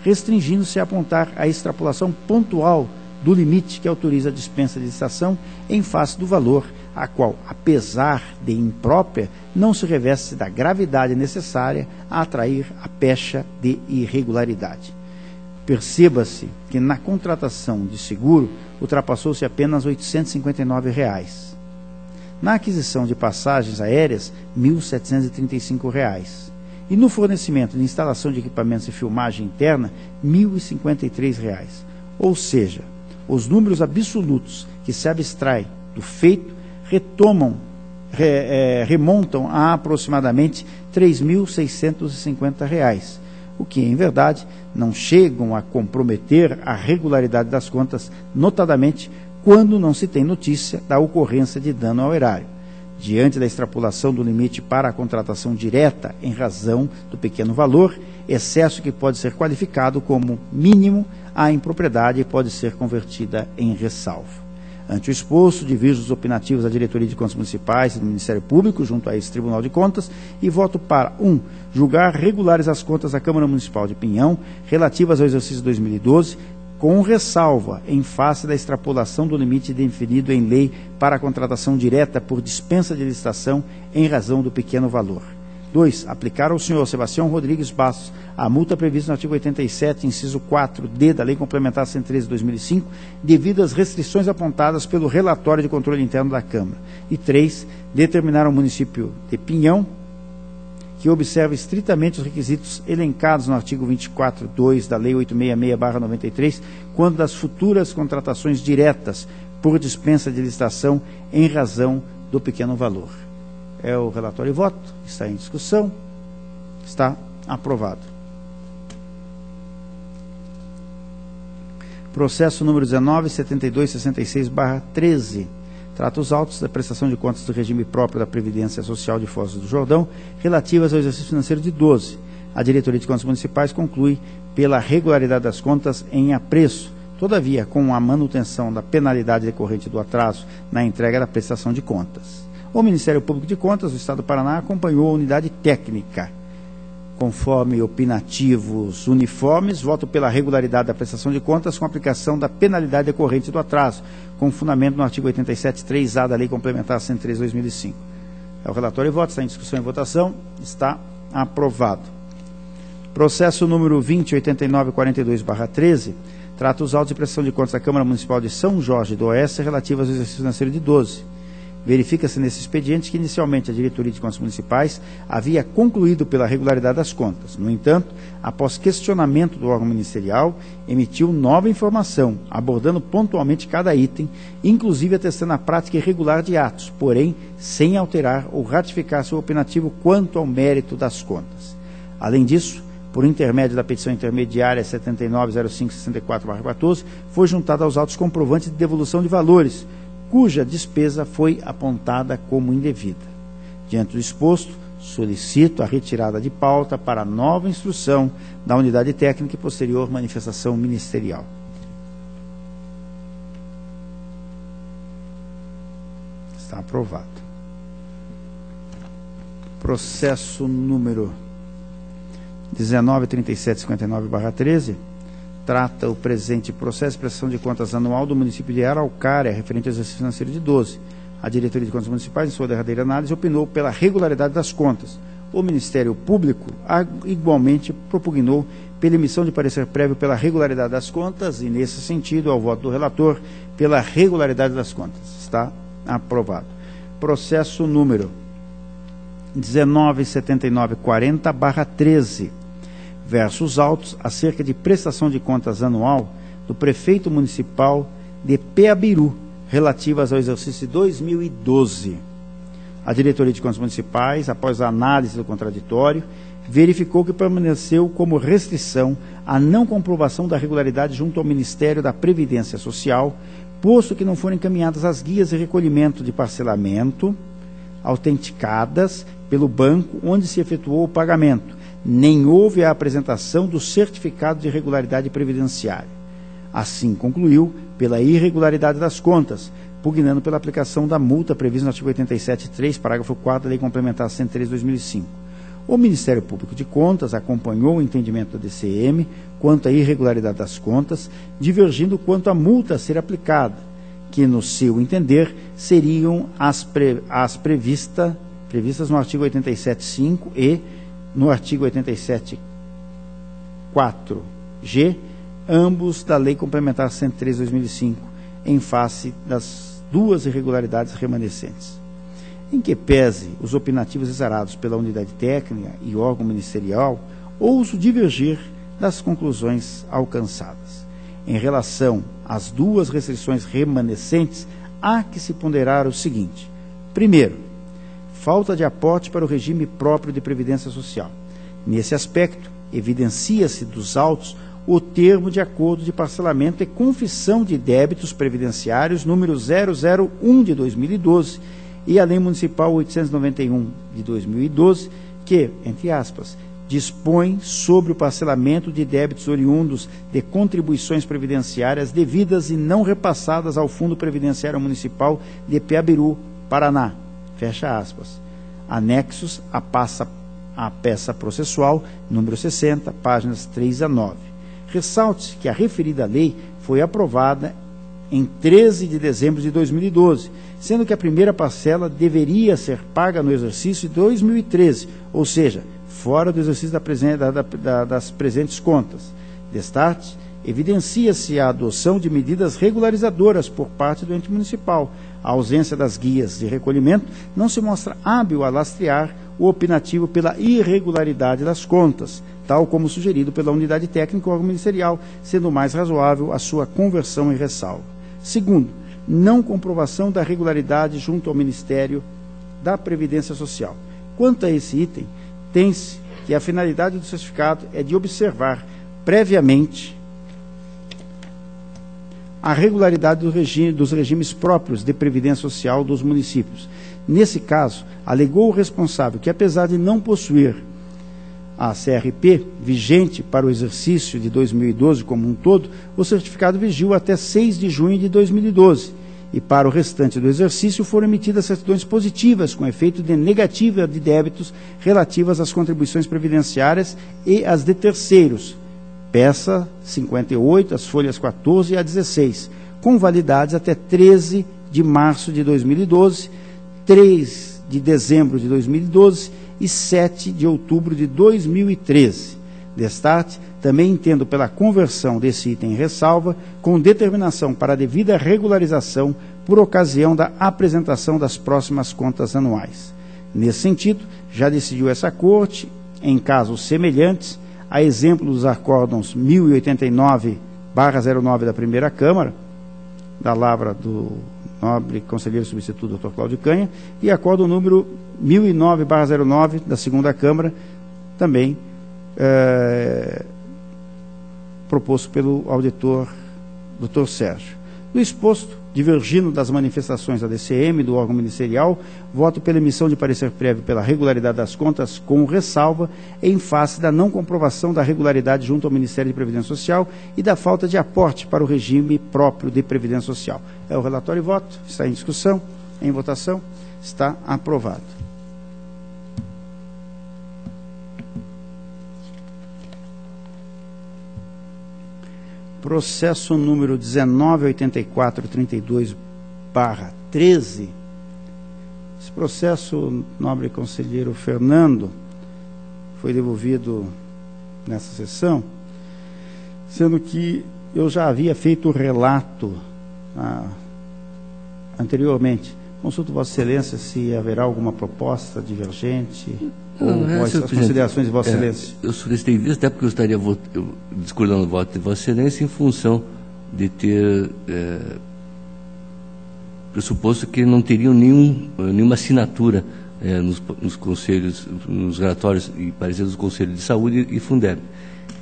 S1: restringindo-se a apontar a extrapolação pontual do limite que autoriza a dispensa de licitação em face do valor, a qual, apesar de imprópria, não se reveste da gravidade necessária a atrair a pecha de irregularidade. Perceba-se que na contratação de seguro ultrapassou-se apenas R$ 859. Na aquisição de passagens aéreas, R$ 1.735. E no fornecimento de instalação de equipamentos de filmagem interna, R$ 1.053. Ou seja, os números absolutos que se abstraem do feito remontam a aproximadamente R$ 3.650, o que, em verdade, não chegam a comprometer a regularidade das contas, notadamente quando não se tem notícia da ocorrência de dano ao erário. Diante da extrapolação do limite para a contratação direta em razão do pequeno valor, excesso que pode ser qualificado como mínimo, a impropriedade pode ser convertida em ressalvo. Ante o exposto, divido os opinativos da Diretoria de Contas Municipais e do Ministério Público, junto a esse Tribunal de Contas, e voto para 1. Julgar regulares as contas da Câmara Municipal de Pinhão, relativas ao exercício de 2012, com ressalva em face da extrapolação do limite definido em lei para a contratação direta por dispensa de licitação em razão do pequeno valor. 2. Aplicar ao senhor Sebastião Rodrigues Bastos a multa prevista no artigo 87, inciso 4D da Lei Complementar 113 de 2005, devido às restrições apontadas pelo relatório de controle interno da Câmara. E 3. Determinar ao município de Pinhão que observe estritamente os requisitos elencados no artigo 24.2 da Lei 866/93, quando das futuras contratações diretas por dispensa de licitação em razão do pequeno valor. É o relatório e voto, está em discussão, está aprovado. Processo número 19.7266/13. Trata os autos da prestação de contas do regime próprio da Previdência Social de Foz do Jordão, relativas ao exercício financeiro de 12. A Diretoria de Contas Municipais conclui pela regularidade das contas em apreço, todavia com a manutenção da penalidade decorrente do atraso na entrega da prestação de contas. O Ministério Público de Contas do Estado do Paraná acompanhou a unidade técnica. Conforme opinativos uniformes, voto pela regularidade da prestação de contas com aplicação da penalidade decorrente do atraso, com fundamento no artigo 87.3A da Lei Complementar 103/2005. É o relatório e voto, está em discussão e votação, está aprovado. Processo número 20.8942/13, trata os autos de prestação de contas da Câmara Municipal de São Jorge do Oeste relativos ao exercício financeiro de 12. Verifica-se nesse expediente que, inicialmente, a Diretoria de Contas Municipais havia concluído pela regularidade das contas. No entanto, após questionamento do órgão ministerial, emitiu nova informação, abordando pontualmente cada item, inclusive atestando a prática irregular de atos, porém, sem alterar ou ratificar seu opinativo quanto ao mérito das contas. Além disso, por intermédio da petição intermediária 790564/14, foi juntada aos autos comprovantes de devolução de valores, cuja despesa foi apontada como indevida. Diante do exposto, solicito a retirada de pauta para nova instrução da unidade técnica e posterior manifestação ministerial. Está aprovado. Processo número 19.3759/13, trata o presente processo de prestação de contas anual do município de Araucária, referente ao exercício financeiro de 12. A Diretoria de Contas Municipais, em sua derradeira análise, opinou pela regularidade das contas. O Ministério Público, igualmente, propugnou pela emissão de parecer prévio pela regularidade das contas e, nesse sentido, ao voto do relator, pela regularidade das contas. Está aprovado. Processo número 19.7940/13, versus autos acerca de prestação de contas anual do prefeito municipal de Peabiru, relativas ao exercício de 2012. A Diretoria de Contas Municipais, após a análise do contraditório, verificou que permaneceu como restrição a não comprovação da regularidade junto ao Ministério da Previdência Social, posto que não foram encaminhadas as guias de recolhimento de parcelamento autenticadas pelo banco onde se efetuou o pagamento, nem houve a apresentação do certificado de regularidade previdenciária. Assim, concluiu pela irregularidade das contas, pugnando pela aplicação da multa prevista no artigo 87.3, parágrafo 4 da Lei Complementar 103/2005. O Ministério Público de Contas acompanhou o entendimento da DCM quanto à irregularidade das contas, divergindo quanto à multa a ser aplicada, que, no seu entender, seriam as previstas no artigo 87.5 e no artigo 87.4G, ambos da Lei Complementar 103/2005, em face das duas irregularidades remanescentes. Em que pese os opinativos exarados pela unidade técnica e órgão ministerial, ouso divergir das conclusões alcançadas. Em relação às duas restrições remanescentes, há que se ponderar o seguinte: primeiro, falta de aporte para o regime próprio de previdência social. Nesse aspecto, evidencia-se dos autos o termo de acordo de parcelamento e confissão de débitos previdenciários número 001 de 2012 e a Lei Municipal 891 de 2012, que, entre aspas, dispõe sobre o parcelamento de débitos oriundos de contribuições previdenciárias devidas e não repassadas ao Fundo Previdenciário Municipal de Peabiru, Paraná. Fecha aspas. Anexos à peça processual, número 60, páginas 3 a 9. Ressalte-se que a referida lei foi aprovada em 13 de dezembro de 2012, sendo que a primeira parcela deveria ser paga no exercício de 2013, ou seja, fora do exercício das presentes contas. Destarte, evidencia-se a adoção de medidas regularizadoras por parte do ente municipal. A ausência das guias de recolhimento não se mostra hábil a lastrear o opinativo pela irregularidade das contas, tal como sugerido pela unidade técnica ou órgão ministerial, sendo mais razoável a sua conversão em ressalva. Segundo, não comprovação da regularidade junto ao Ministério da Previdência Social. Quanto a esse item, tem-se que a finalidade do certificado é de observar previamente a regularidade dos regimes próprios de previdência social dos municípios. Nesse caso, alegou o responsável que, apesar de não possuir a CRP, vigente para o exercício de 2012 como um todo, o certificado vigiu até 6 de junho de 2012, e para o restante do exercício foram emitidas certidões positivas com efeito de negativa de débitos relativas às contribuições previdenciárias e às de terceiros, peça 58, as folhas 14 a 16, com validades até 13 de março de 2012, 3 de dezembro de 2012 e 7 de outubro de 2013. Destarte, também entendo pela conversão desse item em ressalva, com determinação para a devida regularização por ocasião da apresentação das próximas contas anuais. Nesse sentido, já decidiu essa Corte, em casos semelhantes, a exemplo dos acórdãos 1089/09 da primeira Câmara, da lavra do nobre conselheiro substituto Dr. Cláudio Canha, e acórdão número 1009/09 da segunda Câmara, também proposto pelo auditor Dr. Sérgio. Do exposto, divergindo das manifestações da DCM, do órgão ministerial, voto pela emissão de parecer prévio pela regularidade das contas com ressalva em face da não comprovação da regularidade junto ao Ministério de Previdência Social e da falta de aporte para o regime próprio de Previdência Social. É o relatório e voto, está em discussão, em votação, está aprovado. Processo número 198432/13. Esse processo, nobre conselheiro Fernando, foi devolvido nessa sessão, sendo que eu já havia feito o relato anteriormente. Consulto Vossa Excelência se haverá alguma proposta divergente ou as considerações de Vossa Excelência.
S2: Eu solicitei isso até porque eu estaria discordando do voto de Vossa Excelência em função de ter pressuposto que não teriam nenhuma assinatura nos conselhos, nos relatórios e pareceres dos Conselhos de Saúde e Fundeb,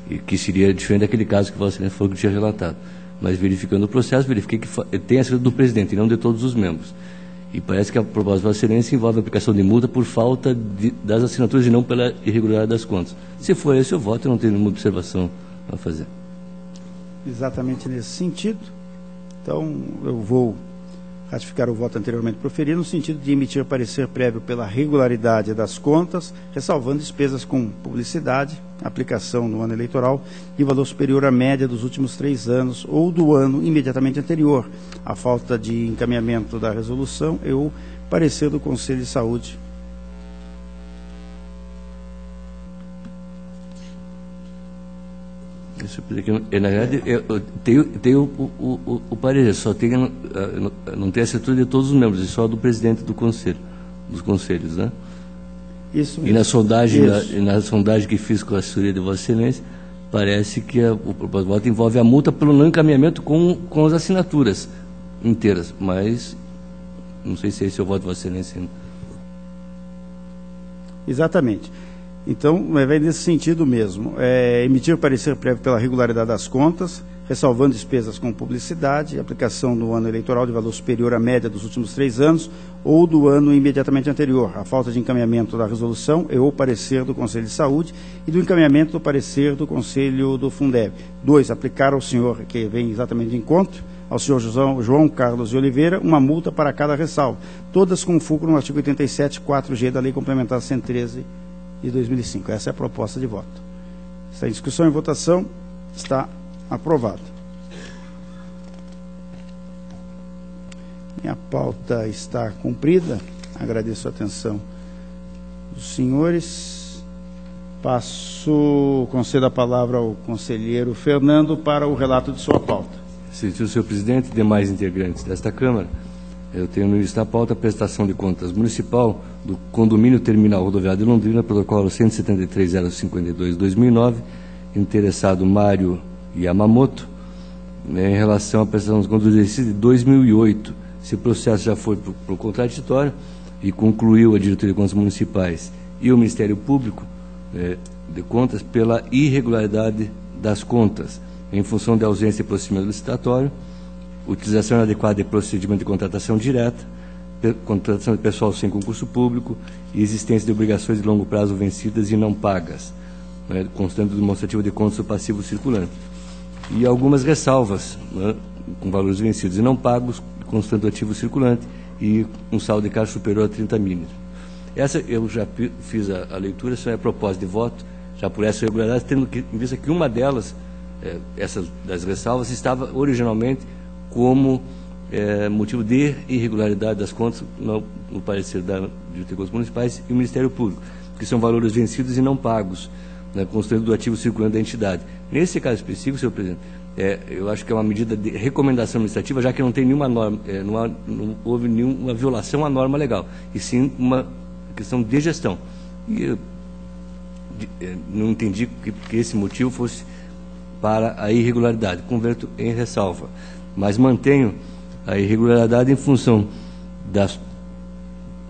S2: e que seria diferente daquele caso que Vossa Excelência falou que tinha relatado. Mas verificando o processo, verifiquei que tem a assinatura do presidente e não de todos os membros. E parece que a proposta de Vossa Excelência envolve a aplicação de multa por falta das assinaturas e não pela irregularidade das contas. Se for esse o voto, eu não tenho nenhuma observação a fazer.
S1: Exatamente nesse sentido. Então, eu vou ratificar o voto anteriormente proferido, no sentido de emitir parecer prévio pela regularidade das contas, ressalvando despesas com publicidade, aplicação no ano eleitoral, de valor superior à média dos últimos 3 anos ou do ano imediatamente anterior, a falta de encaminhamento da resolução e o parecer do Conselho de Saúde.
S2: Na verdade, eu tenho o parecer, só tenho, não tem a assinatura de todos os membros, só do presidente do conselho, dos conselhos, né?
S1: Isso mesmo.
S2: E na sondagem que fiz com a assessoria de Vossa Excelência, parece que o voto envolve a multa pelo não encaminhamento com as assinaturas inteiras, mas não sei se esse é o voto de Vossa Excelência.
S1: Exatamente. Então, vai nesse sentido mesmo. Emitir parecer prévio pela regularidade das contas, ressalvando despesas com publicidade, aplicação no ano eleitoral de valor superior à média dos últimos 3 anos ou do ano imediatamente anterior, a falta de encaminhamento da resolução e ou parecer do Conselho de Saúde e do encaminhamento do parecer do Conselho do Fundeb. 2. Aplicar ao senhor, que vem exatamente de encontro, ao senhor João Carlos de Oliveira, uma multa para cada ressalva, todas com fulcro no artigo 87, 4G da Lei Complementar 113 de 2005. Essa é a proposta de voto. Está em discussão e votação. Está aprovado. Minha pauta está cumprida. Agradeço a atenção dos senhores. Concedo a palavra ao conselheiro Fernando para o relato de sua pauta.
S2: Senhor presidente e demais integrantes desta Câmara, eu tenho no início da pauta a prestação de contas municipal do condomínio terminal rodoviário de Londrina, protocolo 173.052/2009, interessado Mário Yamamoto, em relação à prestação de contas do exercício de 2008. Esse processo já foi para o contraditório e concluiu a Diretoria de Contas Municipais e o Ministério Público de Contas pela irregularidade das contas, em função da ausência de procedimento licitatório, utilização inadequada de procedimento de contratação direta, contratação de pessoal sem concurso público e existência de obrigações de longo prazo vencidas e não pagas. né, constante demonstrativa de contas do passivo circulante. E algumas ressalvas, né, com valores vencidos e não pagos, constante do ativo circulante e um saldo de caixa superior a 30 milhas. Essa eu já fiz a leitura, isso é a proposta de voto, já por essa irregularidade, tendo em vista que uma delas, essa das ressalvas, estava originalmente como motivo de irregularidade das contas no parecer de Tributos Municipais e o Ministério Público, que são valores vencidos e não pagos, né, constante do ativo circulante da entidade. Nesse caso específico, senhor presidente, eu acho que é uma medida de recomendação administrativa, já que não tem nenhuma norma, não houve nenhuma violação à norma legal, e sim uma questão de gestão. E não entendi que esse motivo fosse para a irregularidade. Converto em ressalva, mas mantenho a irregularidade em função da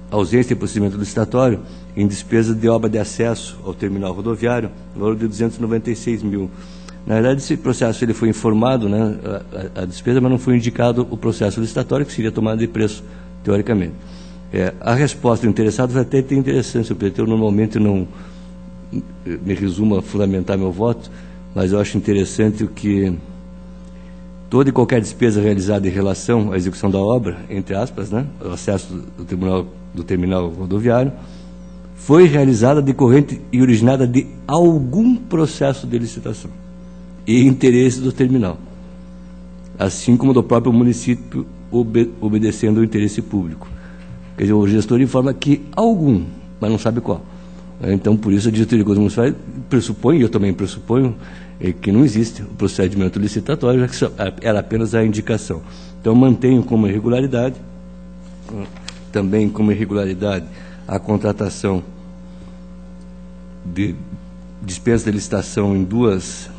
S2: ausência de procedimento licitatório em despesa de obra de acesso ao terminal rodoviário, no valor de 296 mil. Na verdade, esse processo ele foi informado, né, a despesa, mas não foi indicado o processo licitatório, que seria tomada de preço, teoricamente. A resposta do interessado vai até ter interessante, senhor presidente. Eu normalmente não me resumo a fundamentar meu voto, mas eu acho interessante o que toda e qualquer despesa realizada em relação à execução da obra, entre aspas, né, o acesso do terminal rodoviário, foi realizada decorrente e originada de algum processo de licitação e interesse do terminal, assim como do próprio município obedecendo ao interesse público. Quer dizer, o gestor informa que algum, mas não sabe qual. Então, por isso, a diretoria de contas municipais pressupõe, e eu também pressuponho, que não existe o procedimento licitatório, já que era apenas a indicação. Então, mantenho como irregularidade, também como irregularidade, a contratação de dispensa de licitação em dois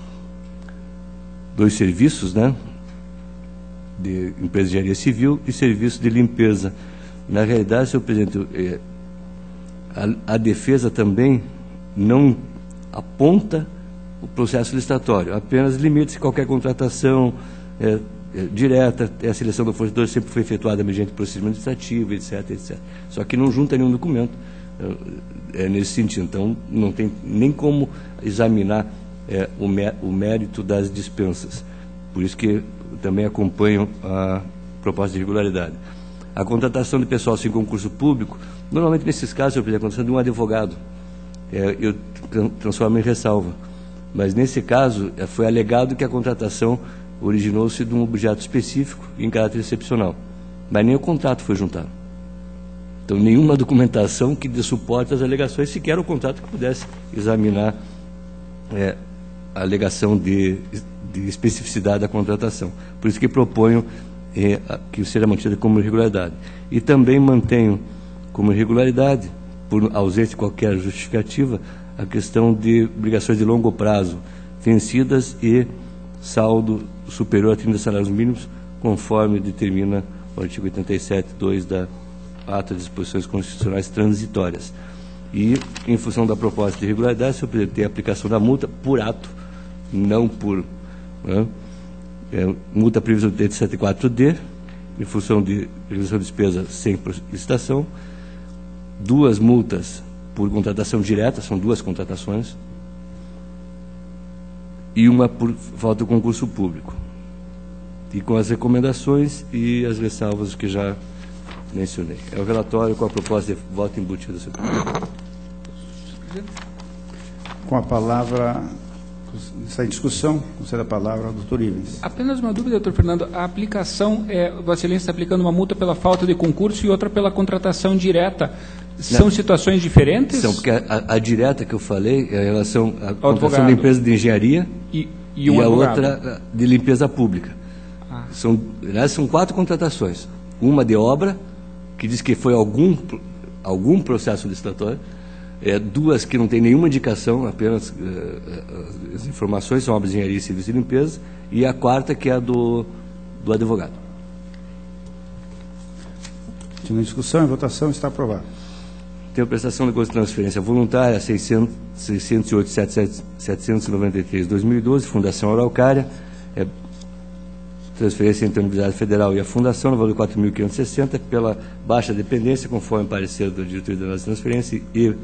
S2: serviços, né, de empresa de engenharia civil e serviço de limpeza. Na realidade, senhor presidente, a defesa também não aponta o processo licitatório, apenas limita-se qualquer contratação direta, a seleção do fornecedor sempre foi efetuada mediante procedimento administrativo, etc, etc. Só que não junta nenhum documento nesse sentido. Então, não tem nem como examinar o mérito das dispensas. Por isso que também acompanho a proposta de irregularidade. A contratação de pessoal sem concurso público, normalmente nesses casos, senhor presidente, a contratação de um advogado, eu transformo em ressalva. Mas nesse caso, foi alegado que a contratação originou-se de um objeto específico em caráter excepcional. Mas nem o contrato foi juntado. Então, nenhuma documentação que dê suporte às alegações, sequer o contrato que pudesse examinar a alegação de especificidade da contratação. Por isso que proponho que seja mantida como irregularidade. E também mantenho como irregularidade, por ausência de qualquer justificativa, a questão de obrigações de longo prazo vencidas e saldo superior a 30 salários mínimos, conforme determina o artigo 87(2) da Ata de Disposições Constitucionais Transitórias. E, em função da proposta de irregularidade, senhor presidente, tem a aplicação da multa por ato, não por... multa prevista no 874D, em função de realização de despesa sem licitação, 2 multas por contratação direta, são 2 contratações, e uma por falta de concurso público. E com as recomendações e as ressalvas que já mencionei. É o relatório com a proposta de voto embutida, senhor presidente.
S1: Com a palavra, está em discussão, concede a palavra ao doutor Ivens.
S3: Apenas uma dúvida, doutor Fernando. A aplicação, Vossa Excelência está aplicando uma multa pela falta de concurso e outra pela contratação direta. São situações diferentes? São,
S2: porque a direta que eu falei é em relação à contratação da empresa de engenharia e a outra de limpeza pública. São 4 contratações. Uma de obra, que diz que foi algum processo licitatório, 2 que não tem nenhuma indicação, apenas as informações são obras de engenharia, serviço e limpeza, e a 4ª que é a do advogado.
S1: Continua em discussão, em votação, está aprovado.
S2: Tem a prestação de conta de transferência voluntária 608.793/2012, Fundação Araucária, transferência entre a Universidade Federal e a Fundação, no valor de 4.560, pela baixa dependência, conforme parecer da diretoria da nossa transferência e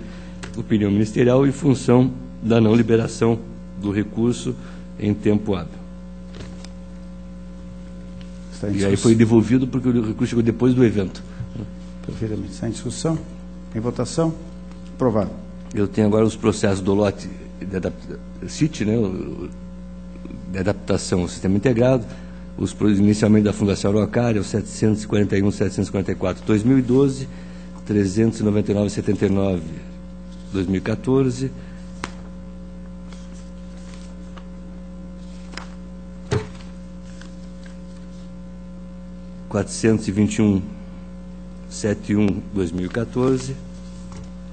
S2: opinião ministerial, em função da não liberação do recurso em tempo hábil. E aí foi devolvido porque o recurso chegou depois do evento.
S1: Perfeitamente. Está em discussão? Em votação? Aprovado.
S2: Eu tenho agora os processos do lote de CIT, né, de adaptação ao sistema integrado, inicialmente da Fundação Araucária, o 741, 744, 2012, 399, 79, 2014, R$ 421,71, 2014,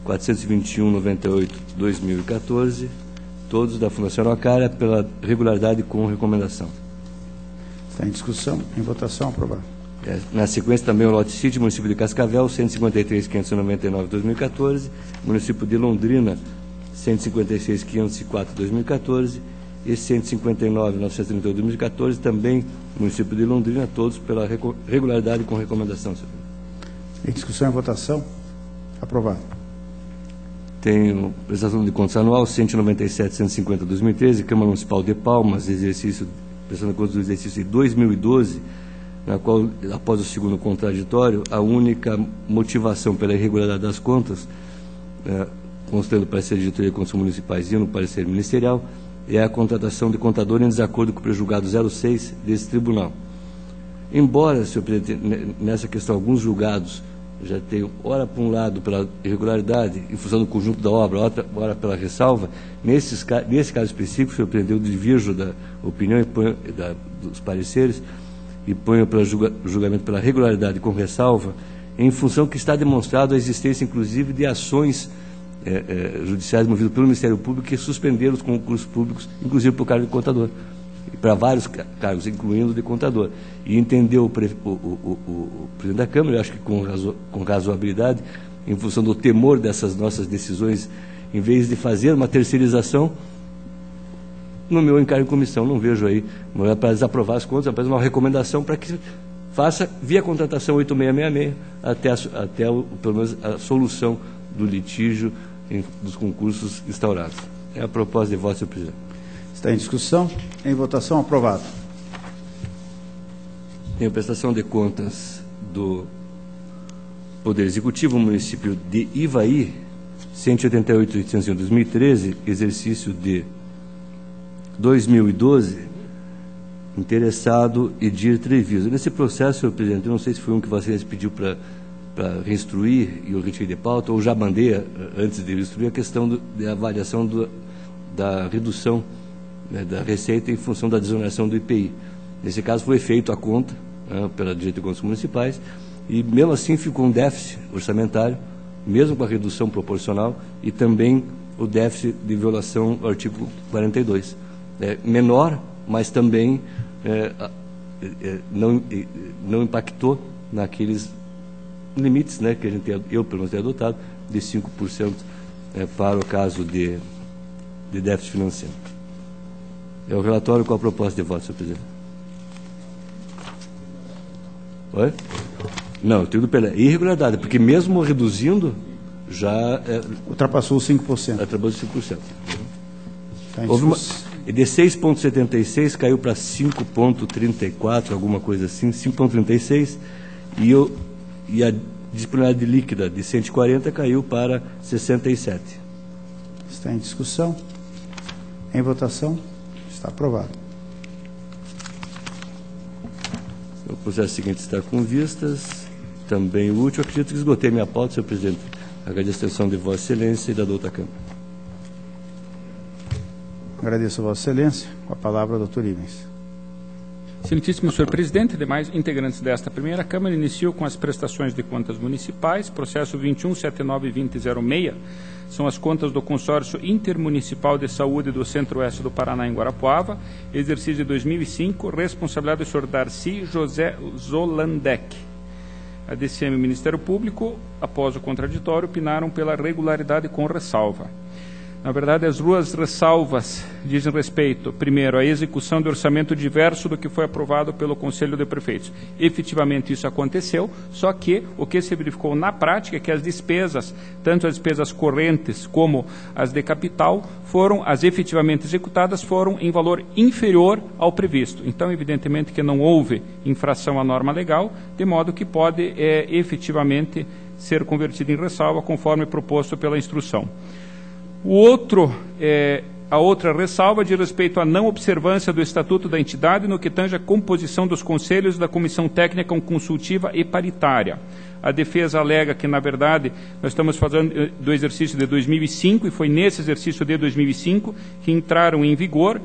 S2: 421,98, 2014, todos da Fundação Araucária, pela regularidade com recomendação.
S1: Está em discussão, em votação, aprovado.
S2: Na sequência também o lote CIT, município de Cascavel, 153.599, 2014, município de Londrina, 156.504, 2014, e 159.938, 2014, também município de Londrina, todos pela regularidade com recomendação, senhor.
S1: Em discussão e votação, aprovado.
S2: Tenho prestação de contas anual, 197.150, 2013, Câmara Municipal de Palmas, prestação de contas do exercício de 2012, na qual, após o segundo contraditório, a única motivação pela irregularidade das contas, constando o parecer de diretoria de contas municipais e no parecer ministerial, é a contratação de contador em desacordo com o prejulgado 06 desse tribunal. Embora, senhor presidente, nessa questão, alguns julgados já tenham, ora por um lado pela irregularidade, em função do conjunto da obra, ora pela ressalva, nesse caso específico, senhor presidente, eu divirjo da opinião dos pareceres e ponho para julgamento pela regularidade com ressalva, em função que está demonstrado a existência, inclusive, de ações judiciais movidas pelo Ministério Público que suspenderam os concursos públicos, inclusive para o cargo de contador, e para vários cargos, incluindo o de contador. E entendeu o presidente da Câmara, eu acho que com razoabilidade, em função do temor dessas nossas decisões, em vez de fazer uma terceirização, nomeou encargo em comissão. Não vejo aí, não é para desaprovar as contas, é apenas uma recomendação para que faça, via contratação 8666, até pelo menos a solução do litígio dos concursos instaurados. É a proposta de voto, senhor presidente.
S1: Está em discussão, em votação, aprovado.
S2: Tenho prestação de contas do Poder Executivo, município de Ivaí, 188.801, 2013, exercício de 2012, interessado Edir Treviso. Nesse processo, senhor presidente, eu não sei se foi um que você pediu para reinstruir e eu retirei de pauta, ou já mandei, antes de reinstruir, a questão da avaliação da redução, né, da receita em função da desoneração do IPI. Nesse caso, foi feita a conta, né, pela diretoria de contas municipais, e mesmo assim ficou um déficit orçamentário, mesmo com a redução proporcional, e também o déficit de violação ao artigo 42. Menor, mas também não impactou naqueles limites, né, que eu pelo menos tenho adotado, de 5% para o caso de déficit financeiro. É o relatório com a proposta de voto, senhor presidente. Oi? Não, tudo pela irregularidade, porque mesmo reduzindo, já...
S1: ultrapassou os 5%.
S2: Ultrapassou 5%.
S1: Tá,
S2: houve de 6,76 caiu para 5,34, alguma coisa assim, 5,36, e a disponibilidade líquida de 140 caiu para 67.
S1: Está em discussão, em votação, está aprovado.
S2: O processo seguinte está com vistas, também o último. Acredito que esgotei minha pauta, senhor presidente. Agradeço a atenção de Vossa Excelência e da douta Câmara.
S1: Agradeço a Vossa Excelência. Com a palavra, doutor Ivens.
S3: Excelentíssimo senhor presidente, demais integrantes desta primeira Câmara, inicio com as prestações de contas municipais, processo 21.79.2006, são as contas do Consórcio Intermunicipal de Saúde do Centro-Oeste do Paraná, em Guarapuava, exercício de 2005, responsabilidade do senhor Darcy José Zolandec. A DCM e o Ministério Público, após o contraditório, opinaram pela regularidade com ressalva. Na verdade, as duas ressalvas dizem respeito, primeiro, à execução do orçamento diverso do que foi aprovado pelo Conselho de Prefeitos. Efetivamente, isso aconteceu, só que o que se verificou na prática é que as despesas, tanto as despesas correntes como as de capital, as efetivamente executadas foram em valor inferior ao previsto. Então, evidentemente que não houve infração à norma legal, de modo que pode efetivamente ser convertido em ressalva, conforme proposto pela instrução. A outra ressalva diz respeito à não observância do Estatuto da entidade no que tange a composição dos conselhos da Comissão Técnica Consultiva e Paritária. A defesa alega que, na verdade, nós estamos falando do exercício de 2005, e foi nesse exercício de 2005 que entraram em vigor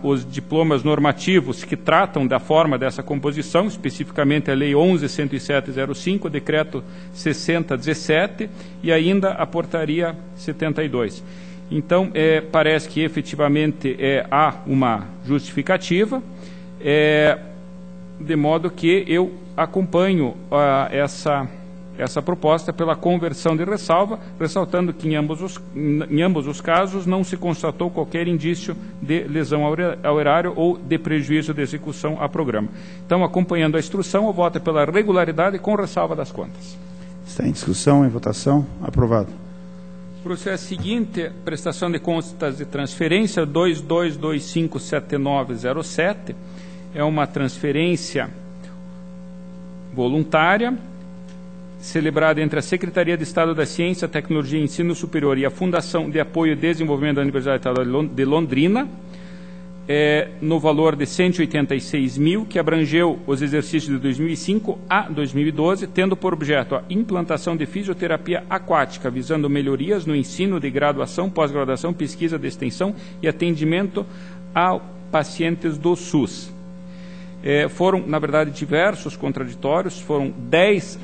S3: os diplomas normativos que tratam da forma dessa composição, especificamente a Lei 11.107/05, o Decreto 60/17 e ainda a Portaria 72. Então, parece que efetivamente há uma justificativa, de modo que eu acompanho essa proposta pela conversão de ressalva, ressaltando que em ambos os casos não se constatou qualquer indício de lesão ao erário ou de prejuízo de execução a programa. Então, acompanhando a instrução, eu voto pela regularidade com ressalva das contas.
S1: Está em discussão, em votação. Aprovado.
S3: Processo seguinte, prestação de contas de transferência 22257907, é uma transferência voluntária, celebrada entre a Secretaria de Estado da Ciência, Tecnologia e Ensino Superior e a Fundação de Apoio e Desenvolvimento da Universidade Estadual de Londrina, no valor de 186 mil, que abrangeu os exercícios de 2005 a 2012, tendo por objeto a implantação de fisioterapia aquática, visando melhorias no ensino de graduação, pós-graduação, pesquisa de extensão e atendimento a pacientes do SUS. Foram, na verdade, diversos contraditórios, foram 10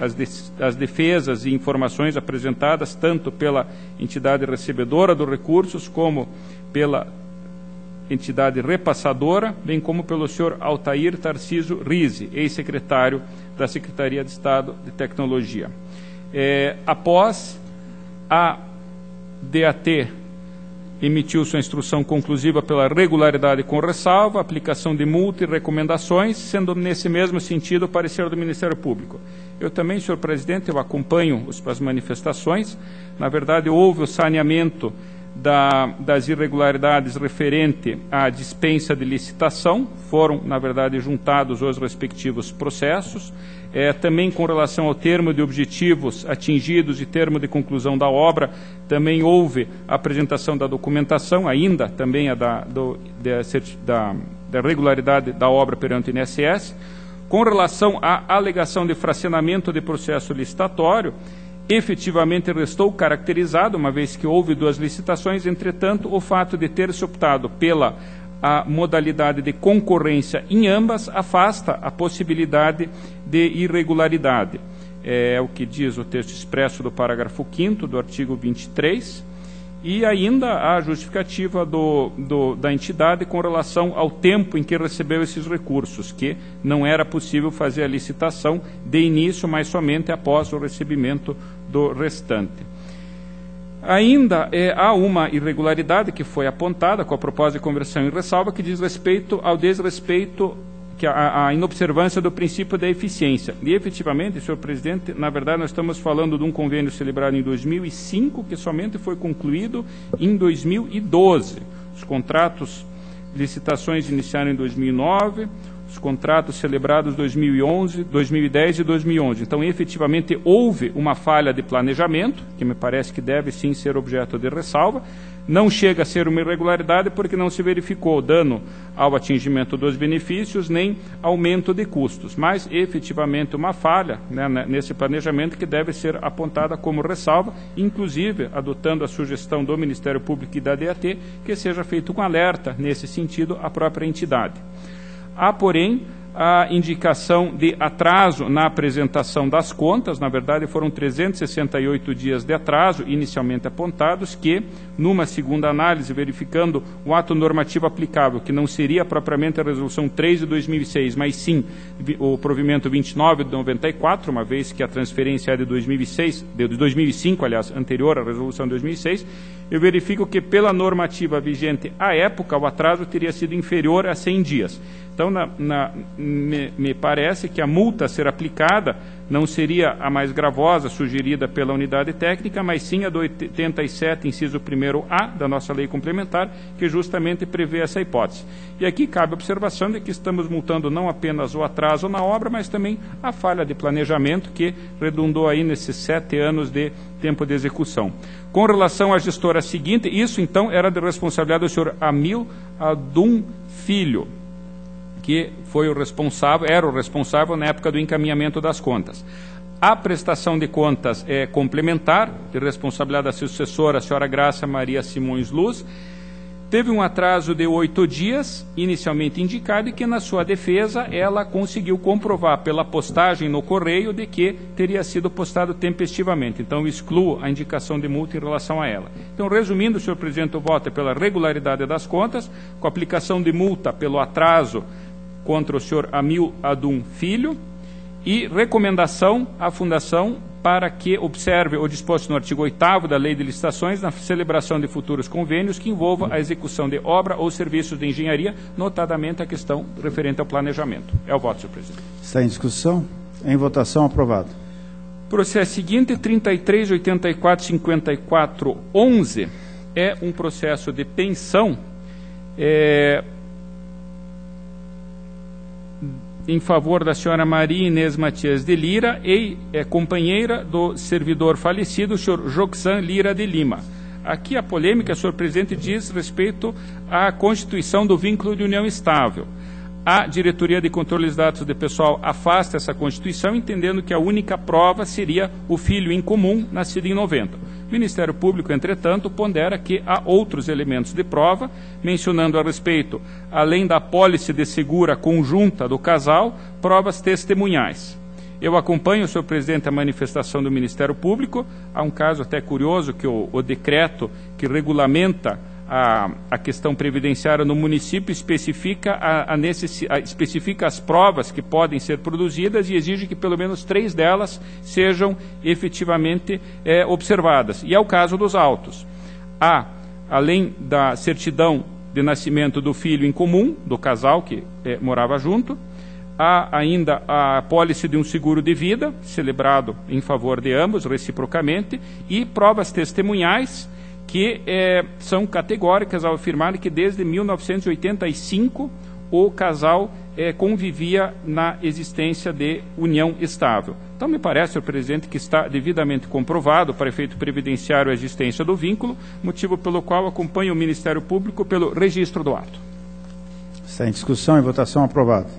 S3: as defesas e informações apresentadas, tanto pela entidade recebedora dos recursos, como pela entidade repassadora, bem como pelo senhor Altair Tarcísio Rizzi, ex-secretário da Secretaria de Estado de Tecnologia. Após a DAT emitiu sua instrução conclusiva pela regularidade com ressalva, aplicação de multa e recomendações, sendo nesse mesmo sentido o parecer do Ministério Público. Eu também, senhor presidente, eu acompanho as manifestações. Na verdade, houve o saneamento das irregularidades referente à dispensa de licitação, foram, na verdade, juntados os respectivos processos. Também com relação ao termo de objetivos atingidos e termo de conclusão da obra, também houve a apresentação da documentação, ainda também da regularidade da obra perante o INSS. Com relação à alegação de fracionamento de processo licitatório, efetivamente restou caracterizado, uma vez que houve 2 licitações, entretanto, o fato de ter se optado pela a modalidade de concorrência em ambas afasta a possibilidade de irregularidade. É o que diz o texto expresso do parágrafo 5º do artigo 23, e ainda a justificativa da entidade com relação ao tempo em que recebeu esses recursos, que não era possível fazer a licitação de início, mas somente após o recebimento do restante. Ainda há uma irregularidade que foi apontada com a proposta de conversão em ressalva, que diz respeito ao desrespeito, a inobservância do princípio da eficiência. E, efetivamente, senhor presidente, na verdade, nós estamos falando de um convênio celebrado em 2005, que somente foi concluído em 2012. Os contratos, licitações iniciaram em 2009, os contratos celebrados em 2011, 2010 e 2011. Então, efetivamente, houve uma falha de planejamento, que me parece que deve sim ser objeto de ressalva. Não chega a ser uma irregularidade porque não se verificou dano ao atingimento dos benefícios nem aumento de custos, mas efetivamente uma falha, né, nesse planejamento, que deve ser apontada como ressalva, inclusive adotando a sugestão do Ministério Público e da DAT, que seja feito com alerta nesse sentido à própria entidade. Há, porém, a indicação de atraso na apresentação das contas. Na verdade, foram 368 dias de atraso inicialmente apontados, que, numa segunda análise, verificando o ato normativo aplicável, que não seria propriamente a Resolução 3 de 2006, mas sim o provimento 29 de 94, uma vez que a transferência é de 2005, aliás, anterior à Resolução de 2006, eu verifico que, pela normativa vigente à época, o atraso teria sido inferior a 100 dias. Então, me parece que a multa a ser aplicada não seria a mais gravosa sugerida pela unidade técnica, mas sim a do 87, inciso 1º-A da nossa lei complementar, que justamente prevê essa hipótese. E aqui cabe a observação de que estamos multando não apenas o atraso na obra, mas também a falha de planejamento, que redundou aí nesses 7 anos de tempo de execução. Com relação à gestora seguinte, isso então era de responsabilidade do senhor Amil Adum Filho, que era o responsável na época do encaminhamento das contas. A prestação de contas é complementar, de responsabilidade da sucessora, a senhora Graça Maria Simões Luz. Teve um atraso de 8 dias, inicialmente indicado, e que, na sua defesa, ela conseguiu comprovar pela postagem no correio de que teria sido postado tempestivamente. Então, excluo a indicação de multa em relação a ela. Então, resumindo, senhor presidente, o voto é pela regularidade das contas, com aplicação de multa pelo atraso contra o senhor Amil Adum Filho, e recomendação à Fundação para que observe o disposto no artigo 8º da Lei de Licitações na celebração de futuros convênios que envolva a execução de obra ou serviços de engenharia, notadamente a questão referente ao planejamento. É o voto, senhor presidente.
S1: Está em discussão? Em votação, aprovado.
S3: Processo seguinte, 33.84.54.11, é um processo de pensão em favor da senhora Maria Inês Matias de Lira e companheira do servidor falecido, o senhor Joxan Lira de Lima. Aqui a polêmica, senhor presidente, diz respeito à constituição do vínculo de união estável. A Diretoria de Controle dos Dados de Pessoal afasta essa constituição, entendendo que a única prova seria o filho em comum, nascido em 90. O Ministério Público, entretanto, pondera que há outros elementos de prova, mencionando a respeito, além da apólice de segura conjunta do casal, provas testemunhais. Eu acompanho, senhor presidente, a manifestação do Ministério Público. Há um caso até curioso, que o decreto que regulamenta a questão previdenciária no município especifica especifica as provas que podem ser produzidas e exige que pelo menos 3 delas sejam efetivamente observadas. E é o caso dos autos. Há, além da certidão de nascimento do filho em comum, do casal que morava junto, há ainda a apólice de um seguro de vida, celebrado em favor de ambos, reciprocamente, e provas testemunhais, que são categóricas ao afirmar que desde 1985 o casal convivia na existência de união estável. Então, me parece, senhor presidente, que está devidamente comprovado para efeito previdenciário a existência do vínculo, motivo pelo qual acompanho o Ministério Público pelo registro do ato.
S1: Está em discussão e votação aprovado.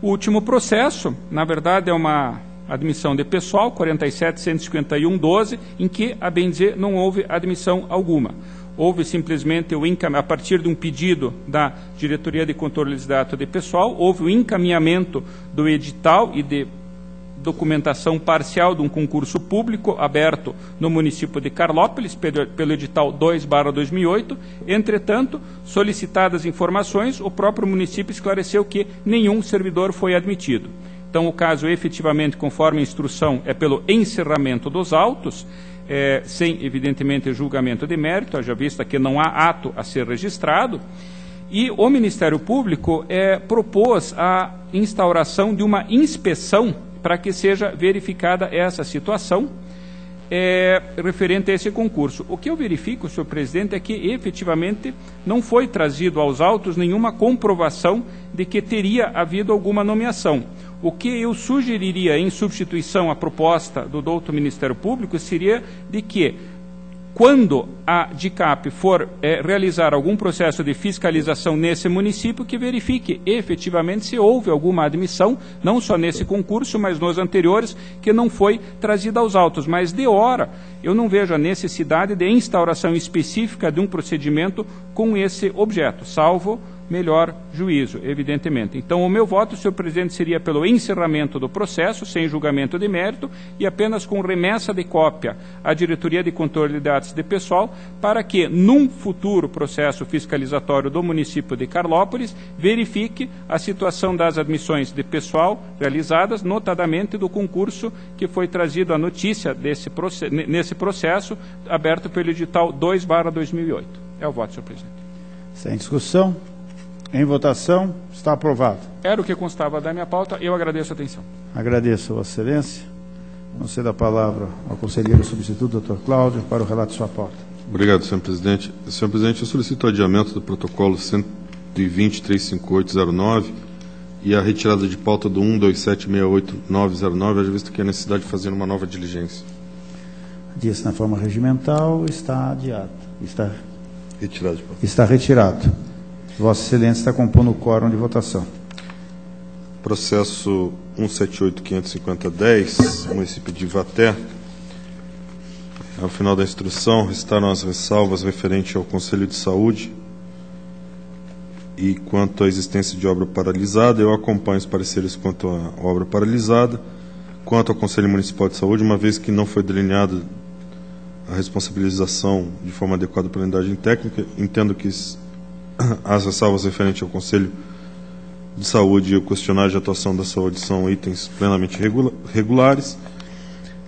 S3: O último processo, na verdade, é uma admissão de pessoal, 47.151.12, em que, a bem dizer, não houve admissão alguma. Houve simplesmente, a partir de um pedido da Diretoria de Controle de Dados de Pessoal, houve o encaminhamento do edital e de documentação parcial de um concurso público aberto no município de Carlópolis, pelo edital 2/2008. Entretanto, solicitadas informações, o próprio município esclareceu que nenhum servidor foi admitido. Então, o caso, efetivamente, conforme a instrução, é pelo encerramento dos autos, sem, evidentemente, julgamento de mérito, haja vista que não há ato a ser registrado, e o Ministério Público propôs a instauração de uma inspeção para que seja verificada essa situação referente a esse concurso. O que eu verifico, senhor presidente, é que efetivamente não foi trazido aos autos nenhuma comprovação de que teria havido alguma nomeação. O que eu sugeriria em substituição à proposta do doutor Ministério Público seria de que, quando a DICAP for realizar algum processo de fiscalização nesse município, que verifique efetivamente se houve alguma admissão, não só nesse concurso, mas nos anteriores, que não foi trazida aos autos. Mas, de hora, eu não vejo a necessidade de instauração específica de um procedimento com esse objeto, salvo melhor juízo, evidentemente. Então, o meu voto, senhor presidente, seria pelo encerramento do processo, sem julgamento de mérito, e apenas com remessa de cópia à Diretoria de Controle de Dados de Pessoal, para que, num futuro processo fiscalizatório do município de Carlópolis, verifique a situação das admissões de pessoal realizadas, notadamente do concurso que foi trazido a notícia nesse processo, aberto pelo edital 2/2008. É o voto, senhor presidente.
S1: Sem discussão. Em votação, está aprovado.
S3: Era o que constava da minha pauta, eu agradeço a atenção.
S1: Agradeço a Vossa Excelência. Concedo a palavra ao conselheiro substituto, Dr. Cláudio, para o relato de sua pauta.
S4: Obrigado, senhor presidente. Senhor presidente, eu solicito o adiamento do protocolo 120.35809 e a retirada de pauta do 127.68909, haja visto que há necessidade de fazer uma nova diligência.
S1: Disse na forma regimental, está adiado.
S4: Retirado de pauta.
S1: Está retirado. Vossa Excelência está compondo o quórum de votação.
S4: Processo 178.550.10, município de Ivaté. Ao final da instrução, restaram as ressalvas referentes ao Conselho de Saúde e quanto à existência de obra paralisada. Eu acompanho os pareceres quanto à obra paralisada, quanto ao Conselho Municipal de Saúde, uma vez que não foi delineada a responsabilização de forma adequada pela unidade técnica, entendo que as ressalvas referentes ao Conselho de Saúde e o questionário de atuação da saúde são itens plenamente regulares.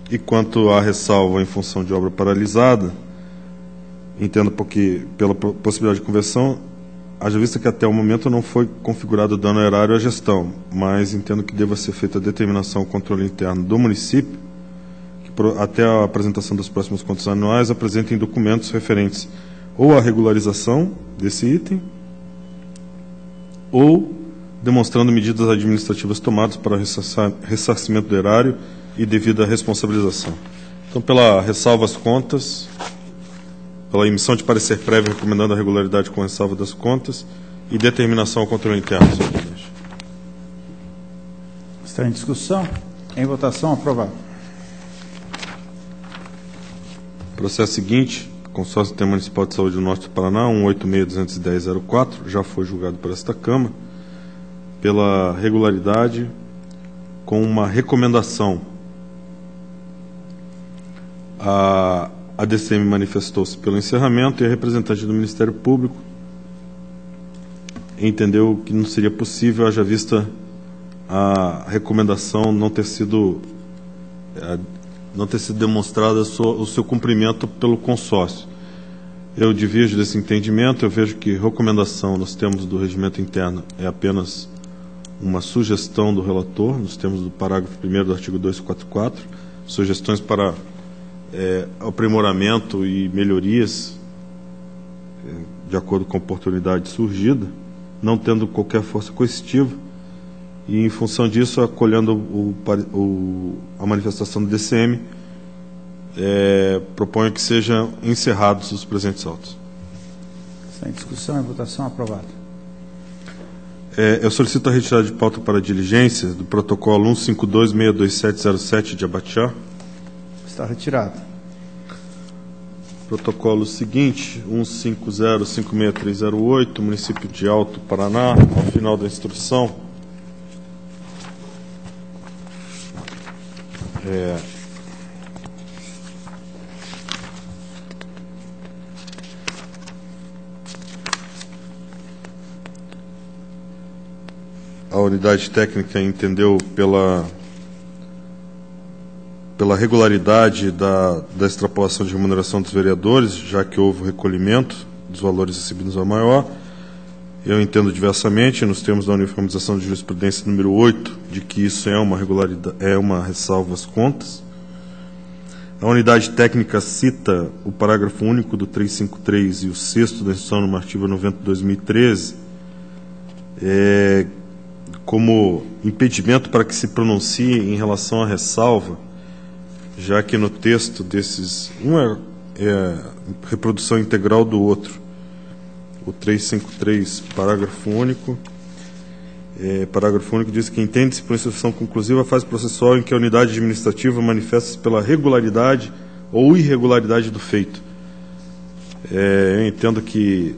S4: E quanto à ressalva em função de obra paralisada, entendo porque, pela possibilidade de conversão, haja vista que até o momento não foi configurado dano erário à gestão, mas entendo que deva ser feita a determinação ao controle interno do município, que até a apresentação das próximas contas anuais apresentem documentos referentes ou à regularização desse item, ou demonstrando medidas administrativas tomadas para ressarcimento do erário e devida responsabilização. Então, pela ressalva às contas, pela emissão de parecer prévio recomendando a regularidade com ressalva das contas e determinação ao controle interno, senhor presidente.
S1: Está em discussão. Em votação, aprovado.
S4: Processo seguinte, Consórcio Sistema Municipal de Saúde do Norte do Paraná, 186.210.04, já foi julgado por esta Câmara, pela regularidade com uma recomendação. A DCM manifestou-se pelo encerramento e a representante do Ministério Público entendeu que não seria possível, haja vista a recomendação não ter sido demonstrada o seu cumprimento pelo consórcio. Eu divirjo desse entendimento, eu vejo que recomendação nos termos do regimento interno é apenas uma sugestão do relator, nos termos do parágrafo 1º do artigo 244, sugestões para aprimoramento e melhorias de acordo com a oportunidade surgida, não tendo qualquer força coercitiva, e em função disso, acolhendo a manifestação do DCM, proponho que sejam encerrados os presentes autos.
S1: Está em discussão e votação, aprovado.
S4: Eu solicito a retirada de pauta para diligência do protocolo 152.62707 de Abatiá.
S1: Está retirado.
S4: Protocolo seguinte, 150.56308, município de Alto Paraná, ao final da instrução. A unidade técnica entendeu pela regularidade da extrapolação de remuneração dos vereadores, já que houve o recolhimento dos valores recebidos ao maior. Eu entendo diversamente, nos termos da uniformização de jurisprudência número 8, de que isso é uma regularidade, é uma ressalva às contas. A unidade técnica cita o parágrafo único do 353 e o 6º da instrução normativa 90/2013 como impedimento para que se pronuncie em relação à ressalva, já que no texto desses, um é reprodução integral do outro. O 353, parágrafo único diz que entende-se por instrução conclusiva a fase processual em que a unidade administrativa manifesta-se pela regularidade ou irregularidade do feito. Eu entendo que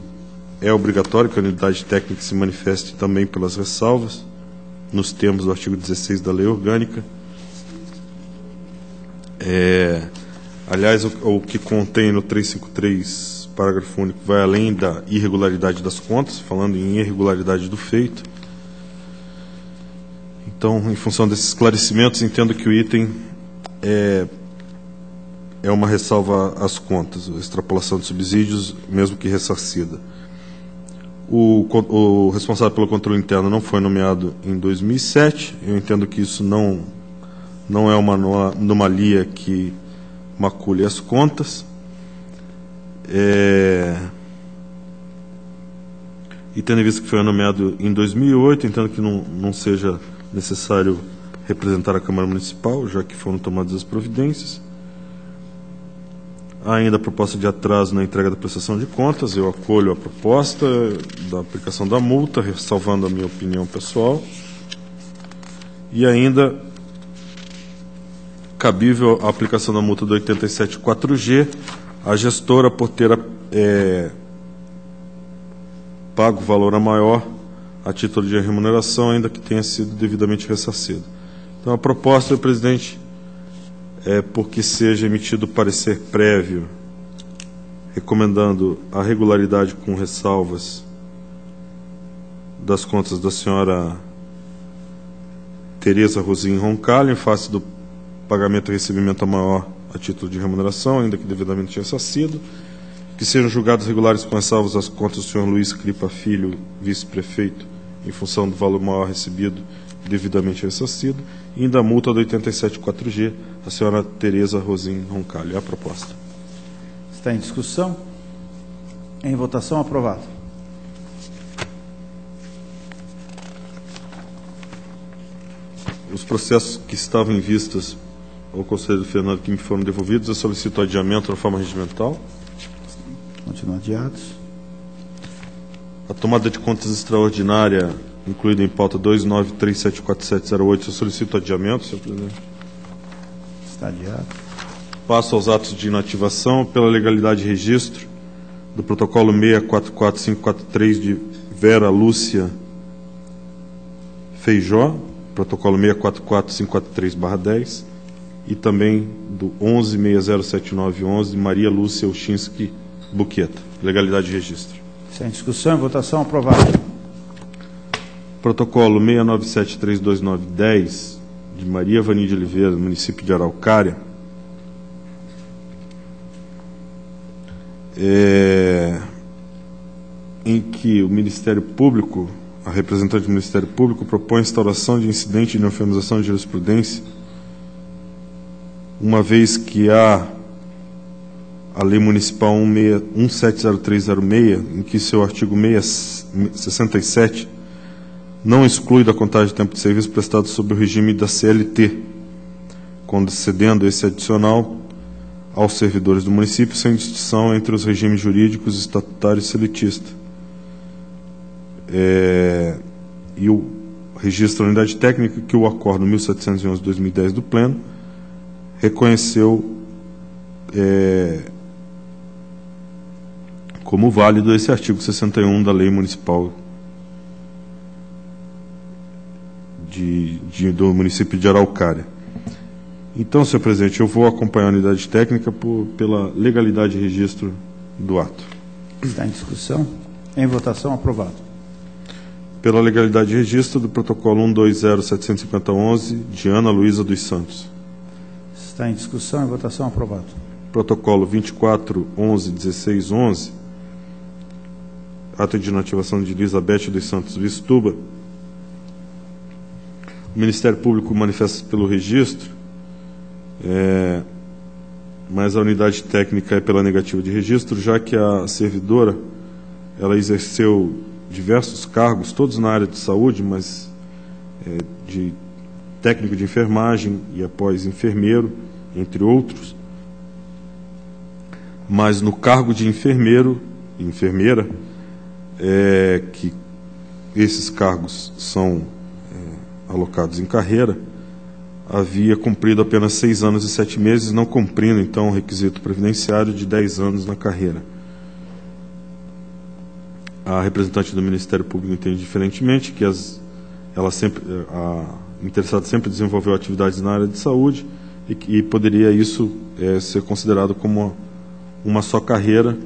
S4: é obrigatório que a unidade técnica se manifeste também pelas ressalvas, nos termos do artigo 16 da Lei Orgânica. Aliás, o que contém no 353, parágrafo único, vai além da irregularidade das contas, falando em irregularidade do feito. Então, em função desses esclarecimentos, entendo que o item é uma ressalva às contas, a extrapolação de subsídios, mesmo que ressarcida. O responsável pelo controle interno não foi nomeado em 2007. Eu entendo que isso não é uma anomalia que macule as contas. E tendo em vista que foi nomeado em 2008, entendo que não seja necessário representar a Câmara Municipal, já que foram tomadas as providências. Há ainda a proposta de atraso na entrega da prestação de contas. Eu acolho a proposta da aplicação da multa, ressalvando a minha opinião pessoal. E ainda cabível a aplicação da multa do 87.4G, a gestora por ter pago valor a maior a título de remuneração, ainda que tenha sido devidamente ressarcido. Então, a proposta, senhor presidente, é porque seja emitido parecer prévio, recomendando a regularidade com ressalvas das contas da senhora Tereza Rosim Roncalho, em face do pagamento e recebimento a maior a título de remuneração, ainda que devidamente ressarcido, que sejam julgados regulares com ressalvas as contas do senhor Luiz Cripa Filho, vice-prefeito, em função do valor maior recebido devidamente ressarcido, e ainda a multa do 87.4G, a senhora Tereza Rosim Roncalho. É a proposta.
S1: Está em discussão. Em votação, aprovado.
S4: Os processos que estavam em vistas ao conselheiro Fernando que me foram devolvidos, eu solicito adiamento na forma regimental.
S1: Continuam adiados.
S4: A tomada de contas extraordinária, incluída em pauta 29374708, eu solicito adiamento, senhor presidente.
S1: Está adiado.
S4: Passo aos atos de inativação pela legalidade de registro do protocolo 644543 de Vera Lúcia Feijó, protocolo 644543/10, e também do 11607911 de Maria Lúcia Uchinski Buqueta. Legalidade de registro.
S1: Está em discussão. Em votação, aprovado.
S4: Protocolo 69732910 de Maria Vani de Oliveira, do município de Araucária, em que o Ministério Público, a representante do Ministério Público, propõe a instauração de incidente de uniformização de jurisprudência, uma vez que há a Lei Municipal 170306, em que seu artigo 67 não exclui da contagem de tempo de serviço prestado sob o regime da CLT, concedendo esse adicional aos servidores do município, sem distinção entre os regimes jurídicos, estatutário e seletista. E o registro da unidade técnica que o acordo 1711/2010 do Pleno reconheceu como válido esse artigo 61 da Lei Municipal do município de Araucária. Então, senhor presidente, eu vou acompanhar a unidade técnica pela legalidade de registro do ato.
S1: Está em discussão. Em votação, aprovado.
S4: Pela legalidade de registro do protocolo 12075011 de Ana Luísa dos Santos.
S1: Está em discussão. Em votação, aprovado.
S4: Protocolo 24111611, ato de inativação de Elizabeth dos Santos Vistuba. O Ministério Público manifesta pelo registro, mas a unidade técnica é pela negativa de registro, já que a servidora ela exerceu diversos cargos, todos na área de saúde, mas de técnico de enfermagem e após enfermeiro, entre outros. Mas no cargo de enfermeiro e enfermeira, que esses cargos são alocados em carreira, havia cumprido apenas 6 anos e 7 meses, não cumprindo, então, o requisito previdenciário de 10 anos na carreira. A representante do Ministério Público entende diferentemente, que a interessada sempre desenvolveu atividades na área de saúde e poderia isso ser considerado como uma só carreira,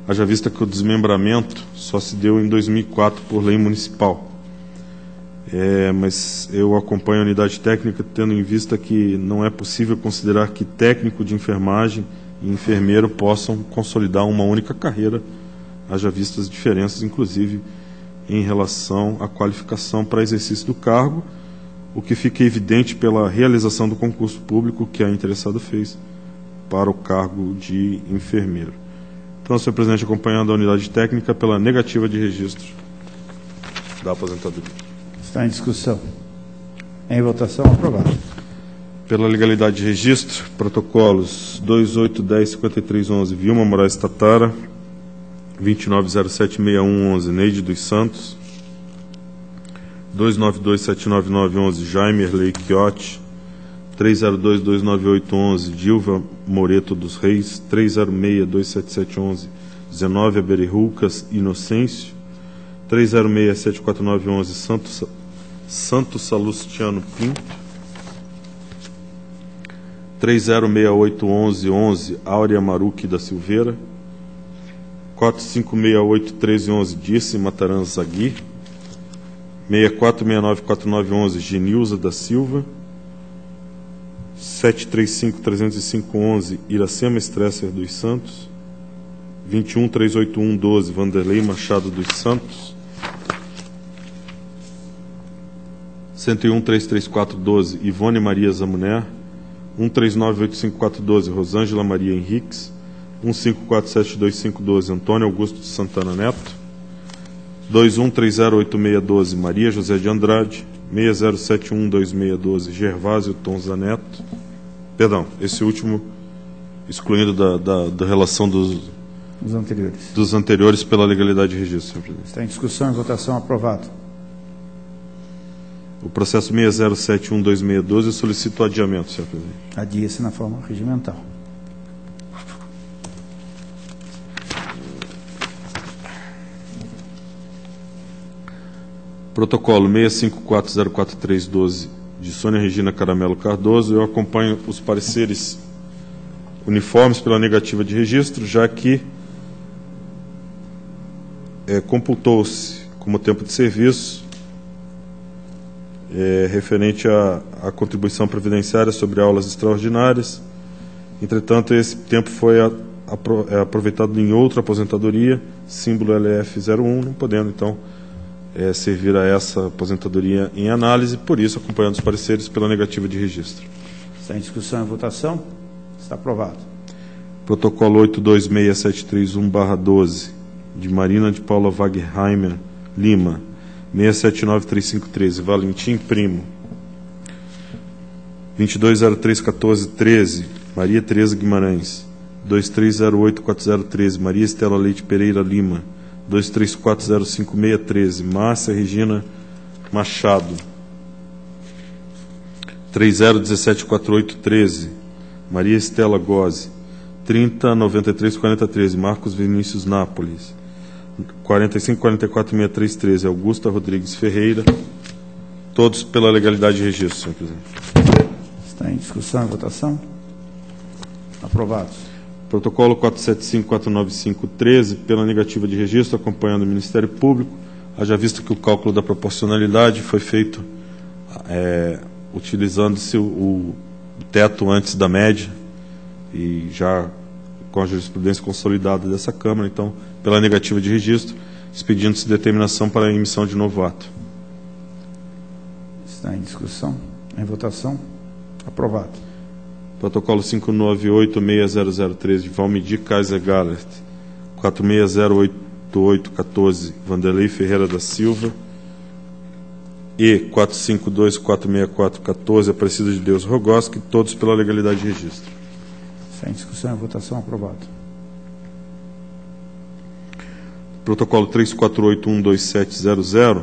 S4: haja vista que o desmembramento só se deu em 2004 por lei municipal. Mas eu acompanho a unidade técnica tendo em vista que não é possível considerar que técnico de enfermagem e enfermeiro possam consolidar uma única carreira, haja vista as diferenças, inclusive, em relação à qualificação para exercício do cargo, o que fica evidente pela realização do concurso público que a interessada fez para o cargo de enfermeiro. Então, senhor presidente, acompanhando a unidade técnica pela negativa de registro da aposentadoria.
S1: Está em discussão. Em votação, aprovado.
S4: Pela legalidade de registro, protocolos 2810-5311, Vilma Moraes Tatara, 29076111, Neide dos Santos, 292-79911, Jaime Erlei Chiotti, 302-29811, Dilva Moreto dos Reis, 306-27711, Zenóvia Berirrucas Inocêncio, 306-74911, Santo Salustiano Pinto, 30681111, Áurea Maruque da Silveira, 45681311, Dirce Mataran Zagui, 64694911, Genilza da Silva, 73530511, Iracema Stresser dos Santos, 2138112, Vanderlei Machado dos Santos, 101.33412, Ivone Maria Zamuner, 139.85412, Rosângela Maria Henriques, 154725212, Antônio Augusto de Santana Neto, 21308612, Maria José de Andrade, 60712612, Gervásio Tonza Neto. Perdão, esse último excluindo da relação dos anteriores pela legalidade de registro, senhor presidente.
S1: Está em discussão e votação, aprovado.
S4: O processo 60712612, eu solicito o adiamento, senhor presidente.
S1: Adia-se na forma regimental.
S4: Protocolo 65404312, de Sônia Regina Caramelo Cardoso. Eu acompanho os pareceres uniformes pela negativa de registro, já que computou-se como tempo de serviço referente à contribuição previdenciária sobre aulas extraordinárias. Entretanto, esse tempo foi aproveitado em outra aposentadoria, símbolo LF01, não podendo, então, servir a essa aposentadoria em análise, por isso, acompanhando os pareceres pela negativa de registro.
S1: Está em discussão e votação. Está aprovado.
S4: Protocolo 826731/12, de Marina de Paula Wagheimer Lima, 679353, Valentim Primo, 22031413, Maria Tereza Guimarães, 23084013, Maria Estela Leite Pereira Lima, 23405613, Márcia Regina Machado, 30174813, Maria Estela Gozzi, 30934013, Marcos Vinícius Nápoles, 45446313, Augusta Rodrigues Ferreira, todos pela legalidade de registro, senhor presidente.
S1: Está em discussão e votação. Aprovados.
S4: Protocolo 475-495-13, pela negativa de registro, acompanhando o Ministério Público, haja visto que o cálculo da proporcionalidade foi feito utilizando-se o teto antes da média, e já com a jurisprudência consolidada dessa Câmara, então, pela negativa de registro, expedindo-se determinação para a emissão de novo ato.
S1: Está em discussão. Em votação. Aprovado.
S4: Protocolo 598-60013, de Valmidi Kaiser Gallert, 46088814, Vanderlei Ferreira da Silva, e 452-46414, Aparecida de Deus Rogoski, todos pela legalidade de registro.
S1: Está em discussão e votação. Aprovado.
S4: Protocolo 34812700,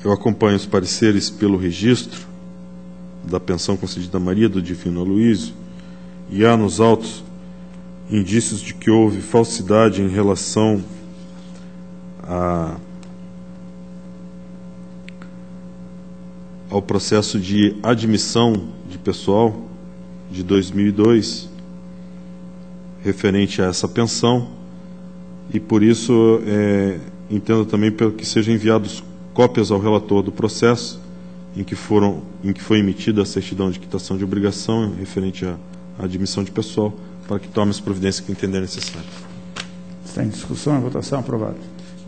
S4: eu acompanho os pareceres pelo registro da pensão concedida a Maria do Divino Aloísio, e há nos autos indícios de que houve falsidade em relação ao processo de admissão de pessoal de 2002, referente a essa pensão, e por isso entendo também que sejam enviados cópias ao relator do processo em que foi emitida a certidão de quitação de obrigação referente à admissão de pessoal, para que tome as providências que entender necessário.
S1: Está em discussão, a votação aprovada.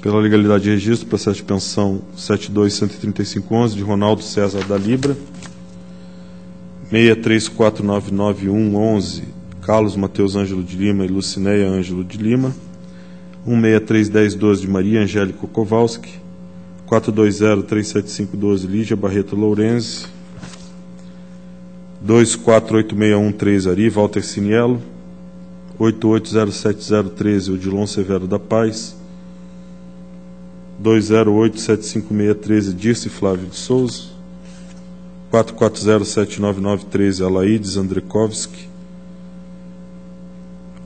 S4: Pela legalidade de registro, processo de pensão 72.135.11 de Ronaldo César da Libra, 63499111 Carlos Mateus Ângelo de Lima e Lucinéia Ângelo de Lima, 1631012 de Maria Angélica Kowalski, 420375512 Lígia Barreto Lourenzi, 248613 Ari Walter Ciniello, 880713 Odilon Severo da Paz, 208756313 Dirce Flávio de Souza, 44079913 Alaides Andrekovski,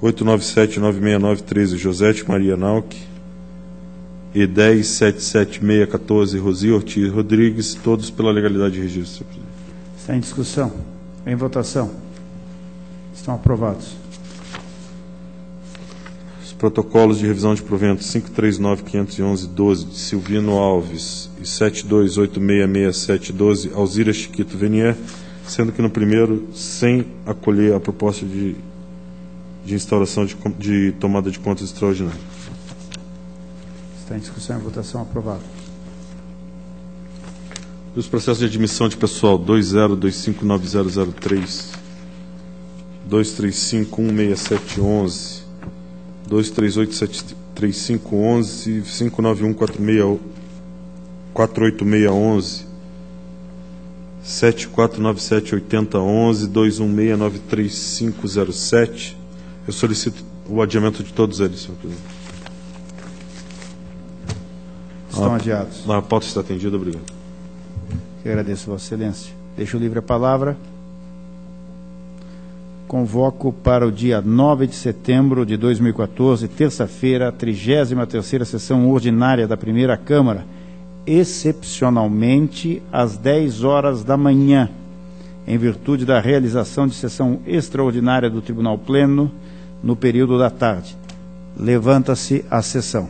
S4: 8979693 Josete Maria Nauck e 1077614 Rosi Ortiz Rodrigues, todos pela legalidade de registro.
S1: Está em discussão. Em votação. Estão aprovados.
S4: Os protocolos de revisão de proventos 539511-12 de Silvino Alves e 72866712 Alzira Chiquito Venier, sendo que no primeiro, sem acolher a proposta de instauração de tomada de contas extraordinária.
S1: Está em discussão e votação aprovado.
S4: Dos processos de admissão de pessoal 20259003, 2351611, 2383511, 591488611, 74978011, 21693507. Eu solicito o adiamento de todos eles, senhor presidente.
S1: Estão adiados.
S4: A pauta está atendida, obrigado.
S1: Eu agradeço, Vossa Excelência. Deixo livre a palavra. Convoco para o dia 9 de setembro de 2014, terça-feira, a 33ª sessão ordinária da Primeira Câmara, excepcionalmente às 10 horas da manhã, em virtude da realização de sessão extraordinária do Tribunal Pleno no período da tarde. Levanta-se a sessão.